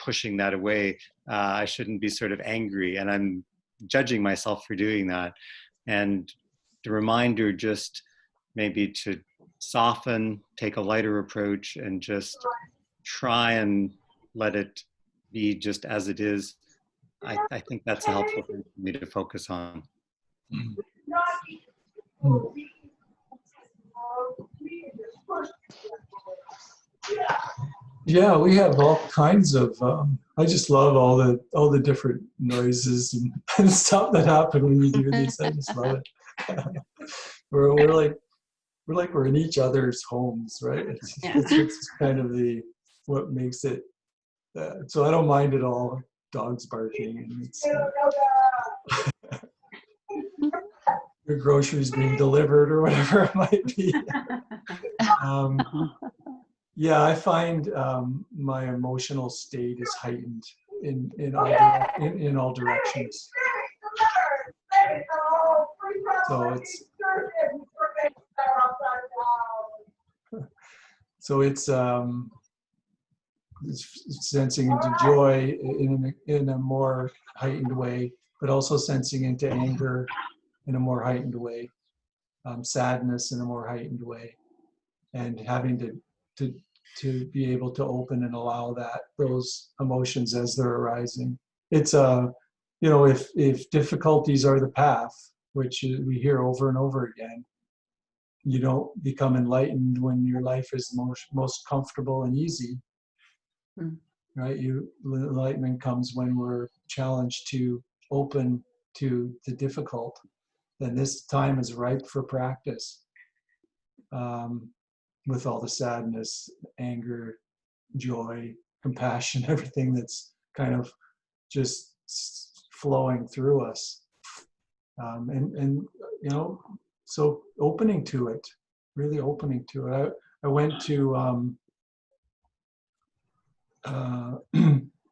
pushing that away. I shouldn't be sort of angry, and I'm judging myself for doing that. And the reminder just maybe to soften, take a lighter approach, and just try and let it be just as it is. I think that's a helpful thing for me to focus on. Yeah, we have all kinds of. I just love all the different noises and stuff that happen when you do these. I just love it. we're like we're in each other's homes, right? It's kind of what makes it. So I don't mind at all. Dogs barking and it's. Your groceries being delivered or whatever it might be. Yeah, I find my emotional state is heightened in all directions. So it's sensing into joy in a more heightened way, but also sensing into anger in a more heightened way, sadness in a more heightened way, and having to be able to open and allow those emotions as they're arising. It's if difficulties are the path, which we hear over and over again, you don't become enlightened when your life is most comfortable and easy. Right? Enlightenment comes when we're challenged to open to the difficult. Then this time is ripe for practice. With all the sadness, anger, joy, compassion, everything that's kind of just flowing through us. And you know, so opening to it, really opening to it. I went to, I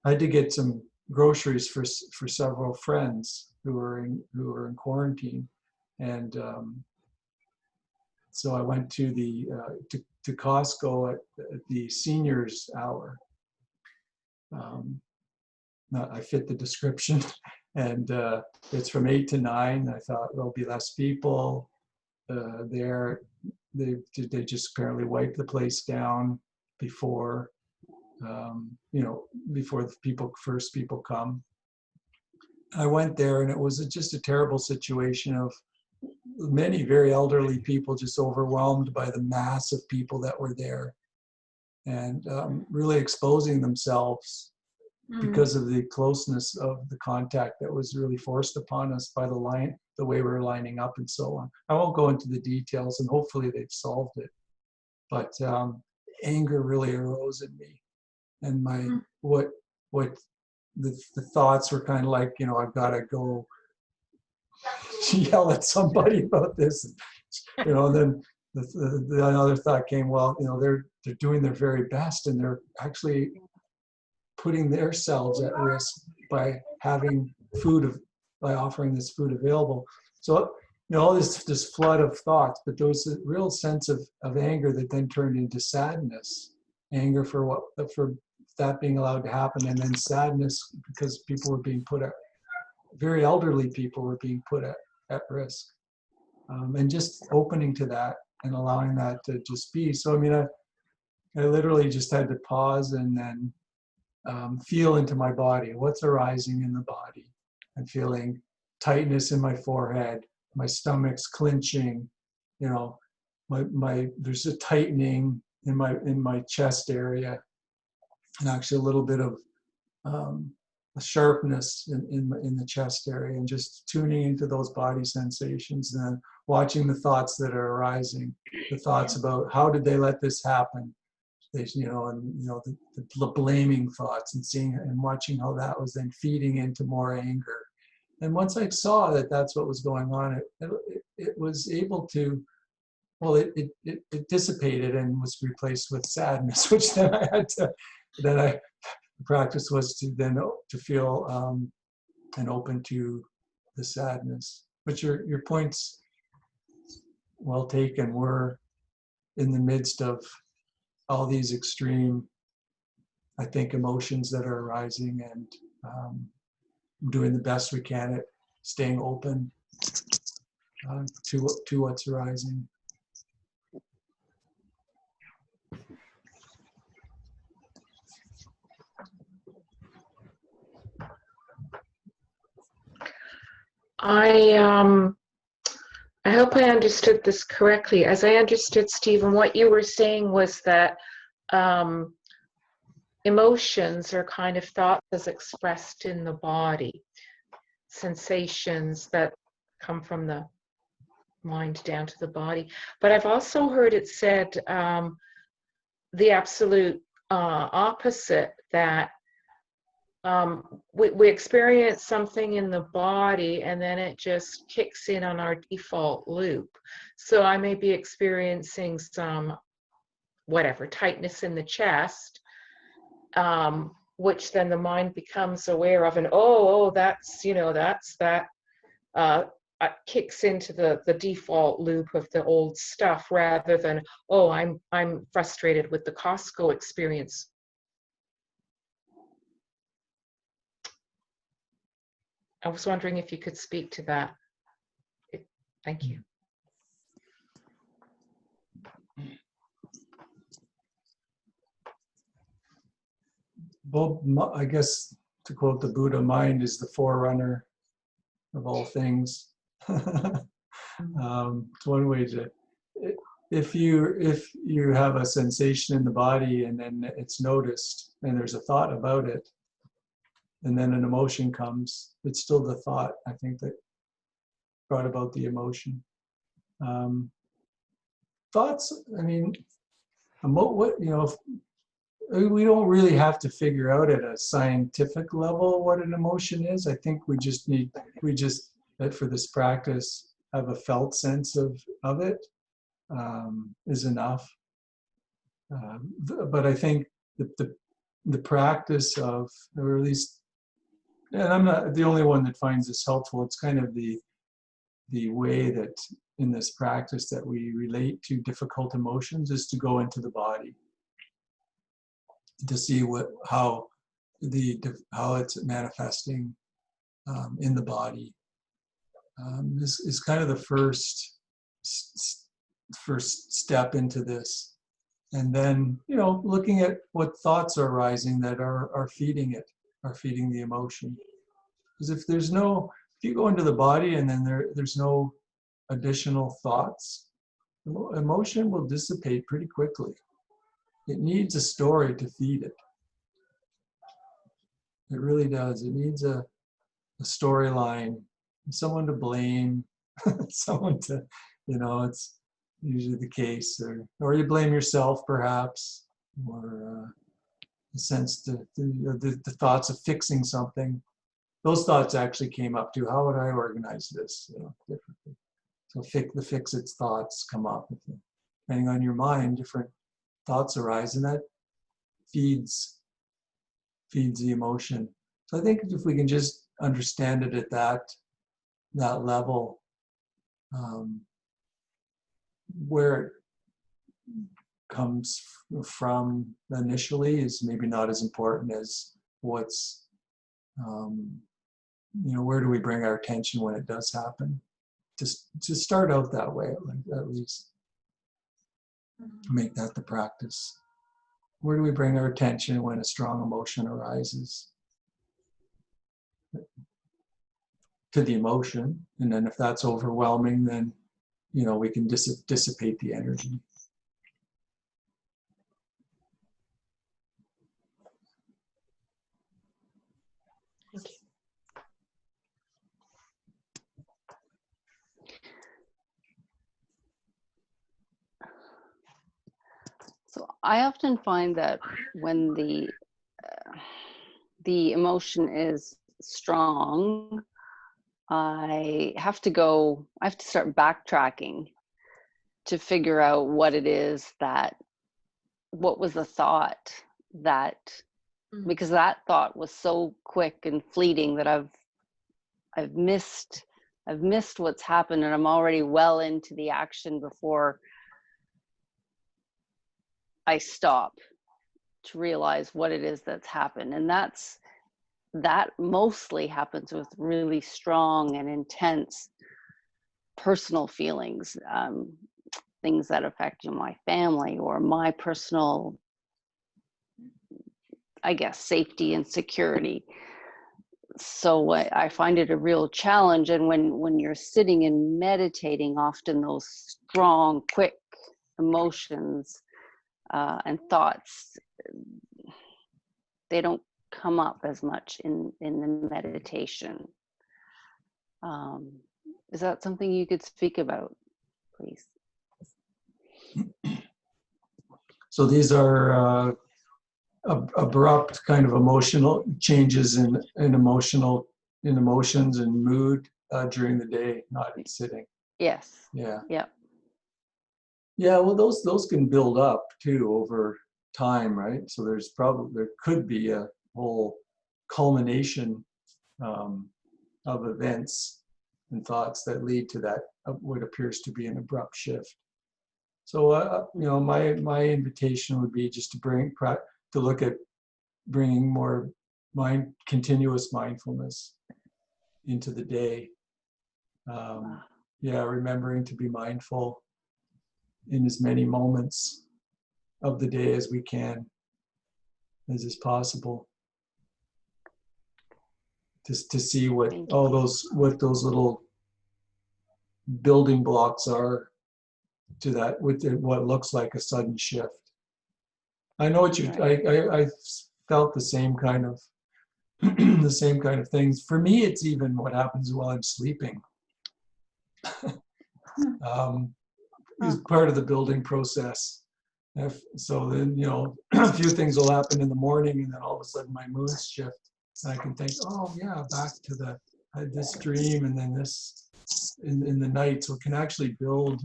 had to get some groceries for several friends who were in quarantine, and so I went to the to Costco at the seniors hour. I fit the description, and it's from 8 to 9. I thought there'll be less people there. They just apparently wiped the place down before, you know, before the first people come. I went there, and it was just a terrible situation of many very elderly people just overwhelmed by the mass of people that were there, and really exposing themselves because of the closeness of the contact that was really forced upon us by the way we were lining up and so on. I won't go into the details, and hopefully they've solved it. But anger really arose in me, and my what the thoughts were kind of like, you know, I've got to go yell at somebody about this, you know. And then the other thought came, well, you know, they're doing their very best, and they're actually putting themselves at risk by having by offering this food available. So, you know, all this flood of thoughts, but there was a real sense of anger that then turned into sadness. Anger for that being allowed to happen, and then sadness because people were being very elderly people were being put at risk. And just opening to that and allowing that to just be. So, I mean, I literally just had to pause and then feel into my body, what's arising in the body. I'm feeling tightness in my forehead, my stomach's clenching, you know, there's a tightening in my chest area, and actually a little bit of a sharpness in the chest area, and just tuning into those body sensations, and then watching the thoughts that are arising, the thoughts about how did they let this happen. You know, and you know, the blaming thoughts, and seeing and watching how that was then feeding into more anger. And once I saw that that's what was going on, it was able to, well, it dissipated and was replaced with sadness, which then I had to, the practice was to then to feel and open to the sadness. But your points, well taken. We're in the midst of all these extreme, I think, emotions that are arising, and doing the best we can at staying open to what's arising. I hope I understood this correctly. As I understood, Stephen, what you were saying was that emotions are kind of thoughts as expressed in the body, sensations that come from the mind down to the body. But I've also heard it said the absolute opposite, that we experience something in the body and then it just kicks in on our default loop. So I may be experiencing some whatever tightness in the chest, which then the mind becomes aware of, and that's, you know, that's that kicks into the default loop of the old stuff, rather than, oh, I'm frustrated with the Costco experience. I was wondering if you could speak to that. Thank you. Well, I guess, to quote the Buddha, mind is the forerunner of all things. It's one way to, if you have a sensation in the body and then it's noticed and there's a thought about it, and then an emotion comes, it's still the thought, I think, that brought about the emotion. Thoughts, I mean, what, you know, we don't really have to figure out at a scientific level what an emotion is. I think we just for this practice, have a felt sense of it is enough. But I think the practice of, or at least, and I'm not the only one that finds this helpful, it's kind of the way that in this practice that we relate to difficult emotions is to go into the body, to see how it's manifesting in the body. This is kind of the first step into this. And then, looking at what thoughts are arising that are feeding it, are feeding the emotion. Because if you go into the body and then there's no additional thoughts, emotion will dissipate pretty quickly. It needs a story to feed it. It really does. It needs a storyline, someone to blame, someone to, it's usually the case, or you blame yourself perhaps, or the sense the thoughts of fixing something. Those thoughts actually came up too. How would I organize this, differently? So the fix-its thoughts come up. Depending on your mind, different thoughts arise, and that feeds the emotion. So I think if we can just understand it at that level, where it comes from initially is maybe not as important as what's, where do we bring our attention when it does happen? Just to start out that way, at least. Make that the practice. Where do we bring our attention when a strong emotion arises? To the emotion, and then if that's overwhelming, then we can dissipate the energy. Thank you. So I often find that when the emotion is strong, I have to start backtracking to figure out what was the thought because that thought was so quick and fleeting that I've missed what's happened, and I'm already well into the action before I stop to realize what it is that's happened. And that mostly happens with really strong and intense personal feelings, things that affect my family or my personal, I guess, safety and security. So I find it a real challenge. And when you're sitting and meditating, often those strong, quick emotions and thoughts, they don't come up as much in the meditation. Is that something you could speak about, please? So these are abrupt kind of emotional changes in emotions and mood during the day, not in sitting. Yes. Yeah. Yeah. Yeah. Well, those can build up too over time, right? So there could be a whole culmination of events and thoughts that lead to that what appears to be an abrupt shift. So my invitation would be just to look at bringing more continuous mindfulness into the day. Remembering to be mindful in as many moments of the day as we can, as is possible. Just to see what those little building blocks are to that, with what looks like a sudden shift. I know what I felt the same kind of things. For me, it's even what happens while I'm sleeping. Is part of the building process. So then, a few things will happen in the morning, and then all of a sudden my moods shift, and I can think, oh yeah, back to I had this dream, and then this in the night. So it can actually build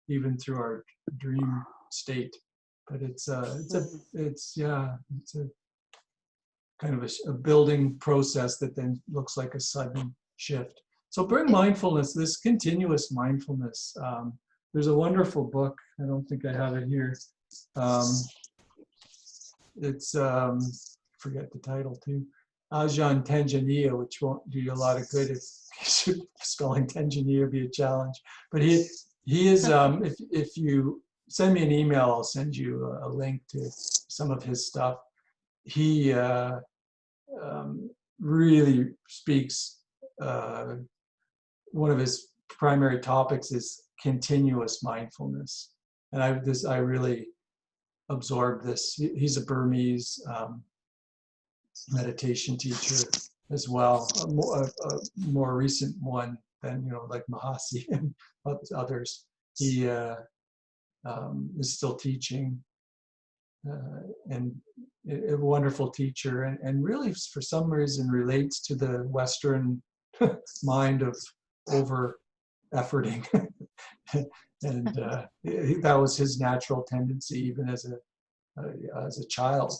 even through our dream state. But it's a kind of a building process that then looks like a sudden shift. So bring mindfulness, this continuous mindfulness. There's a wonderful book. I don't think I have it here. It's forget the title too. Ajahn Tejaniya, which won't do you a lot of good if spelling Tejaniya be a challenge. But he is. If you send me an email, I'll send you a link to some of his stuff. He really speaks. One of his primary topics is continuous mindfulness, and I really absorbed this. He's a Burmese meditation teacher as well, a more recent one than like Mahasi and others. He is still teaching, and a wonderful teacher, and really for some reason relates to the Western mind of over efforting. And that was his natural tendency even as a child.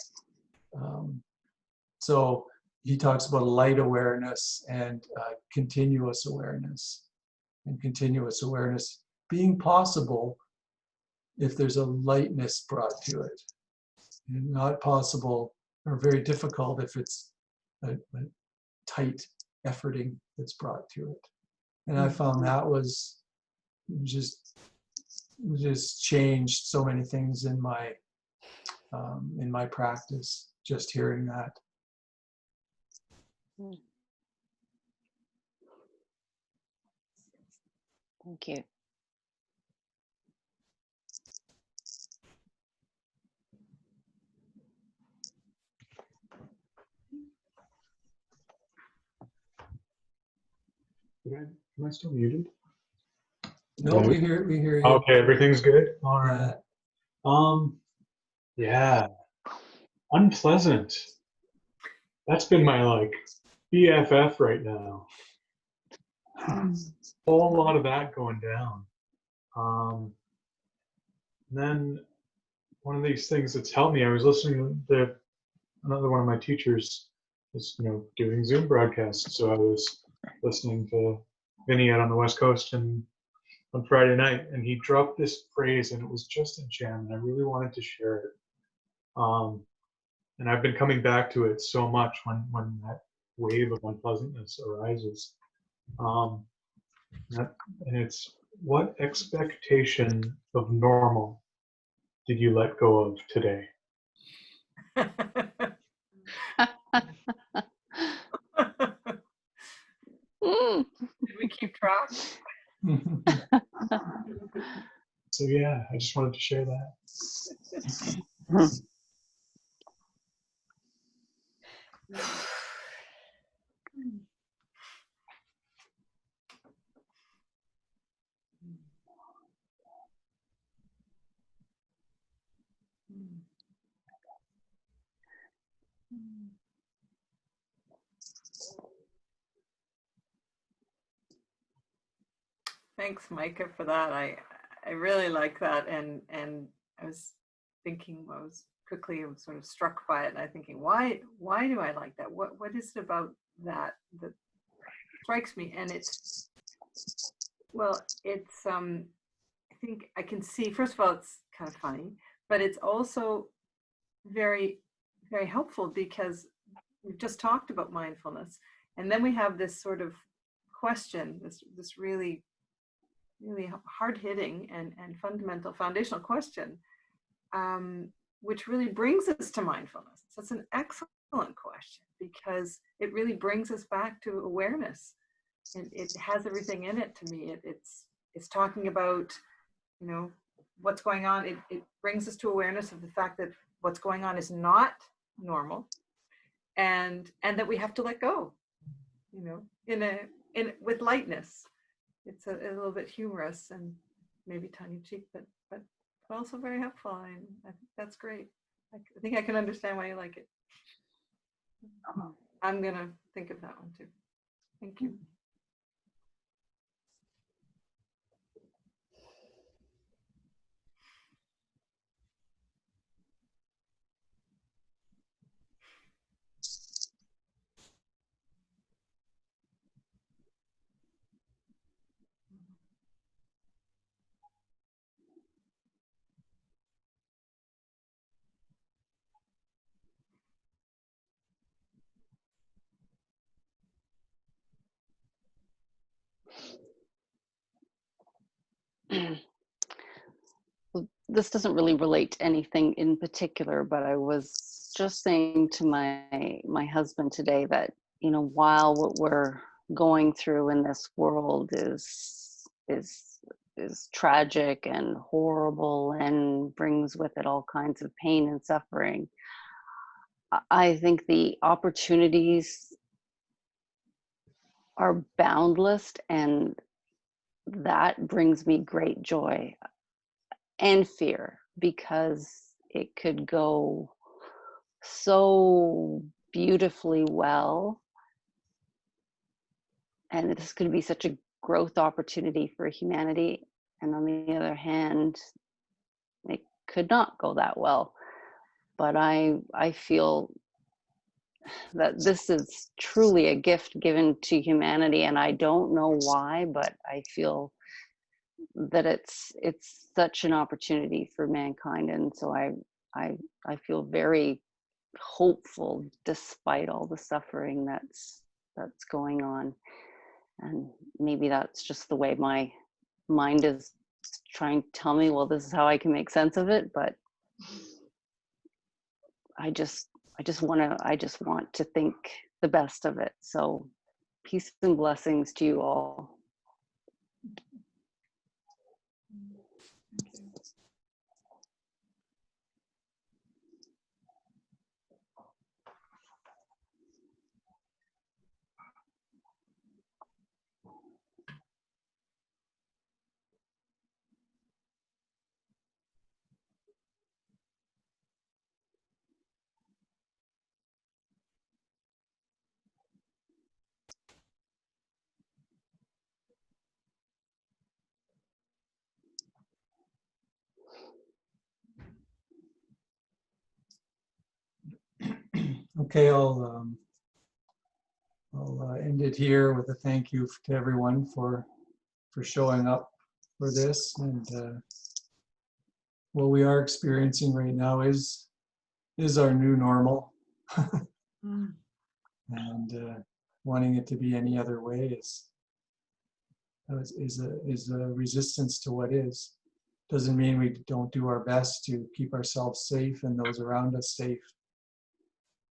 So he talks about light awareness and continuous awareness, and continuous awareness being possible if there's a lightness brought to it, and not possible or very difficult if it's a tight efforting that's brought to it. And I found that was just changed so many things in my practice, just hearing that. Thank you. Am I still muted? No, we hear you. Okay, everything's good. All right. Yeah, unpleasant. That's been my BFF right now. Whole lot of that going down. And then one of these things that's helped me, I was listening to another one of my teachers is doing Zoom broadcasts, so I was listening to Vinny out on the West Coast and on Friday night, and he dropped this phrase, and it was just a gem, and I really wanted to share it. And I've been coming back to it so much when that wave of unpleasantness arises. And it's, what expectation of normal did you let go of today? Did we keep track? So yeah, I just wanted to share that. Thanks, Micah, for that. I really like that, and I was thinking, I was sort of struck by it, and I thinking, why do I like that? What is it about that strikes me? And it's I think I can see, first of all, it's kind of funny, but it's also very, very helpful, because we've just talked about mindfulness, and then we have this sort of question, this really, really hard-hitting and fundamental, foundational question, which really brings us to mindfulness. So it's an excellent question, because it really brings us back to awareness, and it has everything in it to me. It's talking about, what's going on. It brings us to awareness of the fact that what's going on is not normal, and that we have to let go, with lightness. It's a little bit humorous and maybe tongue in cheek, but but also very helpful. And I think that's great. I think I can understand why you like it. I'm gonna think of that one too. Thank you. Well, this doesn't really relate to anything in particular, but I was just saying to my husband today that, you know, while what we're going through in this world is tragic and horrible and brings with it all kinds of pain and suffering, I think the opportunities are boundless, and that brings me great joy and fear, because it could go so beautifully well, and this could be such a growth opportunity for humanity, and on the other hand it could not go that well. But I feel that this is truly a gift given to humanity, and I don't know why, but I feel that it's such an opportunity for mankind. And so I feel very hopeful despite all the suffering that's going on. And maybe that's just the way my mind is trying to tell me, well, this is how I can make sense of it. But I just want to think the best of it. So peace and blessings to you all. Okay, I'll end it here with a thank you to everyone for showing up for this. And what we are experiencing right now is our new normal. And wanting it to be any other way is a resistance to what is. Doesn't mean we don't do our best to keep ourselves safe and those around us safe,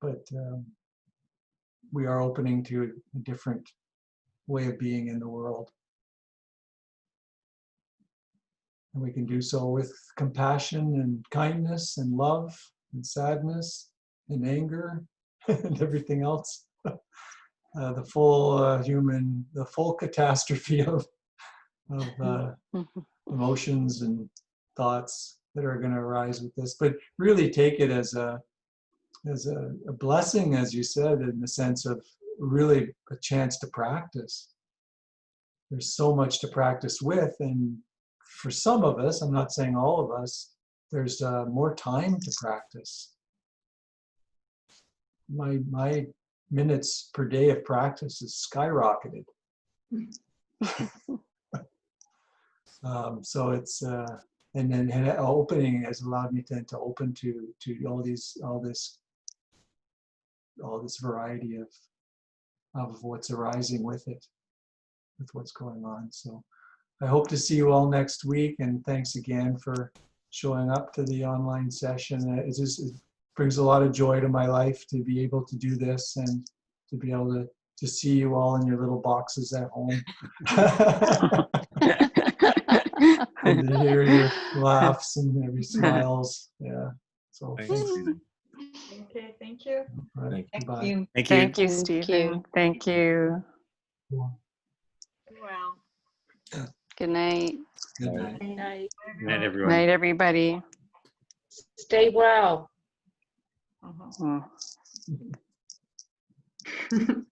but we are opening to a different way of being in the world. And we can do so with compassion and kindness and love and sadness and anger and everything else. The full catastrophe of emotions and thoughts that are going to arise with this. But really take it as a blessing, as you said, in the sense of really a chance to practice. There's so much to practice with, and for some of us, I'm not saying all of us, there's more time to practice. My minutes per day of practice is skyrocketed. So it's and then opening has allowed me to open to all this variety of what's arising with it, with what's going on. So I hope to see you all next week, and thanks again for showing up to the online session. It brings a lot of joy to my life to be able to do this and to be able to see you all in your little boxes at home. And to hear your laughs and every smiles. Yeah. So thanks. Okay, thank you. Right, Thank goodbye. you. Thank you. Thank you. Stephen. Thank you. Well. Good night. Good night. Night. Good night, everyone. Night, everybody. Stay well. Uh-huh. Mm.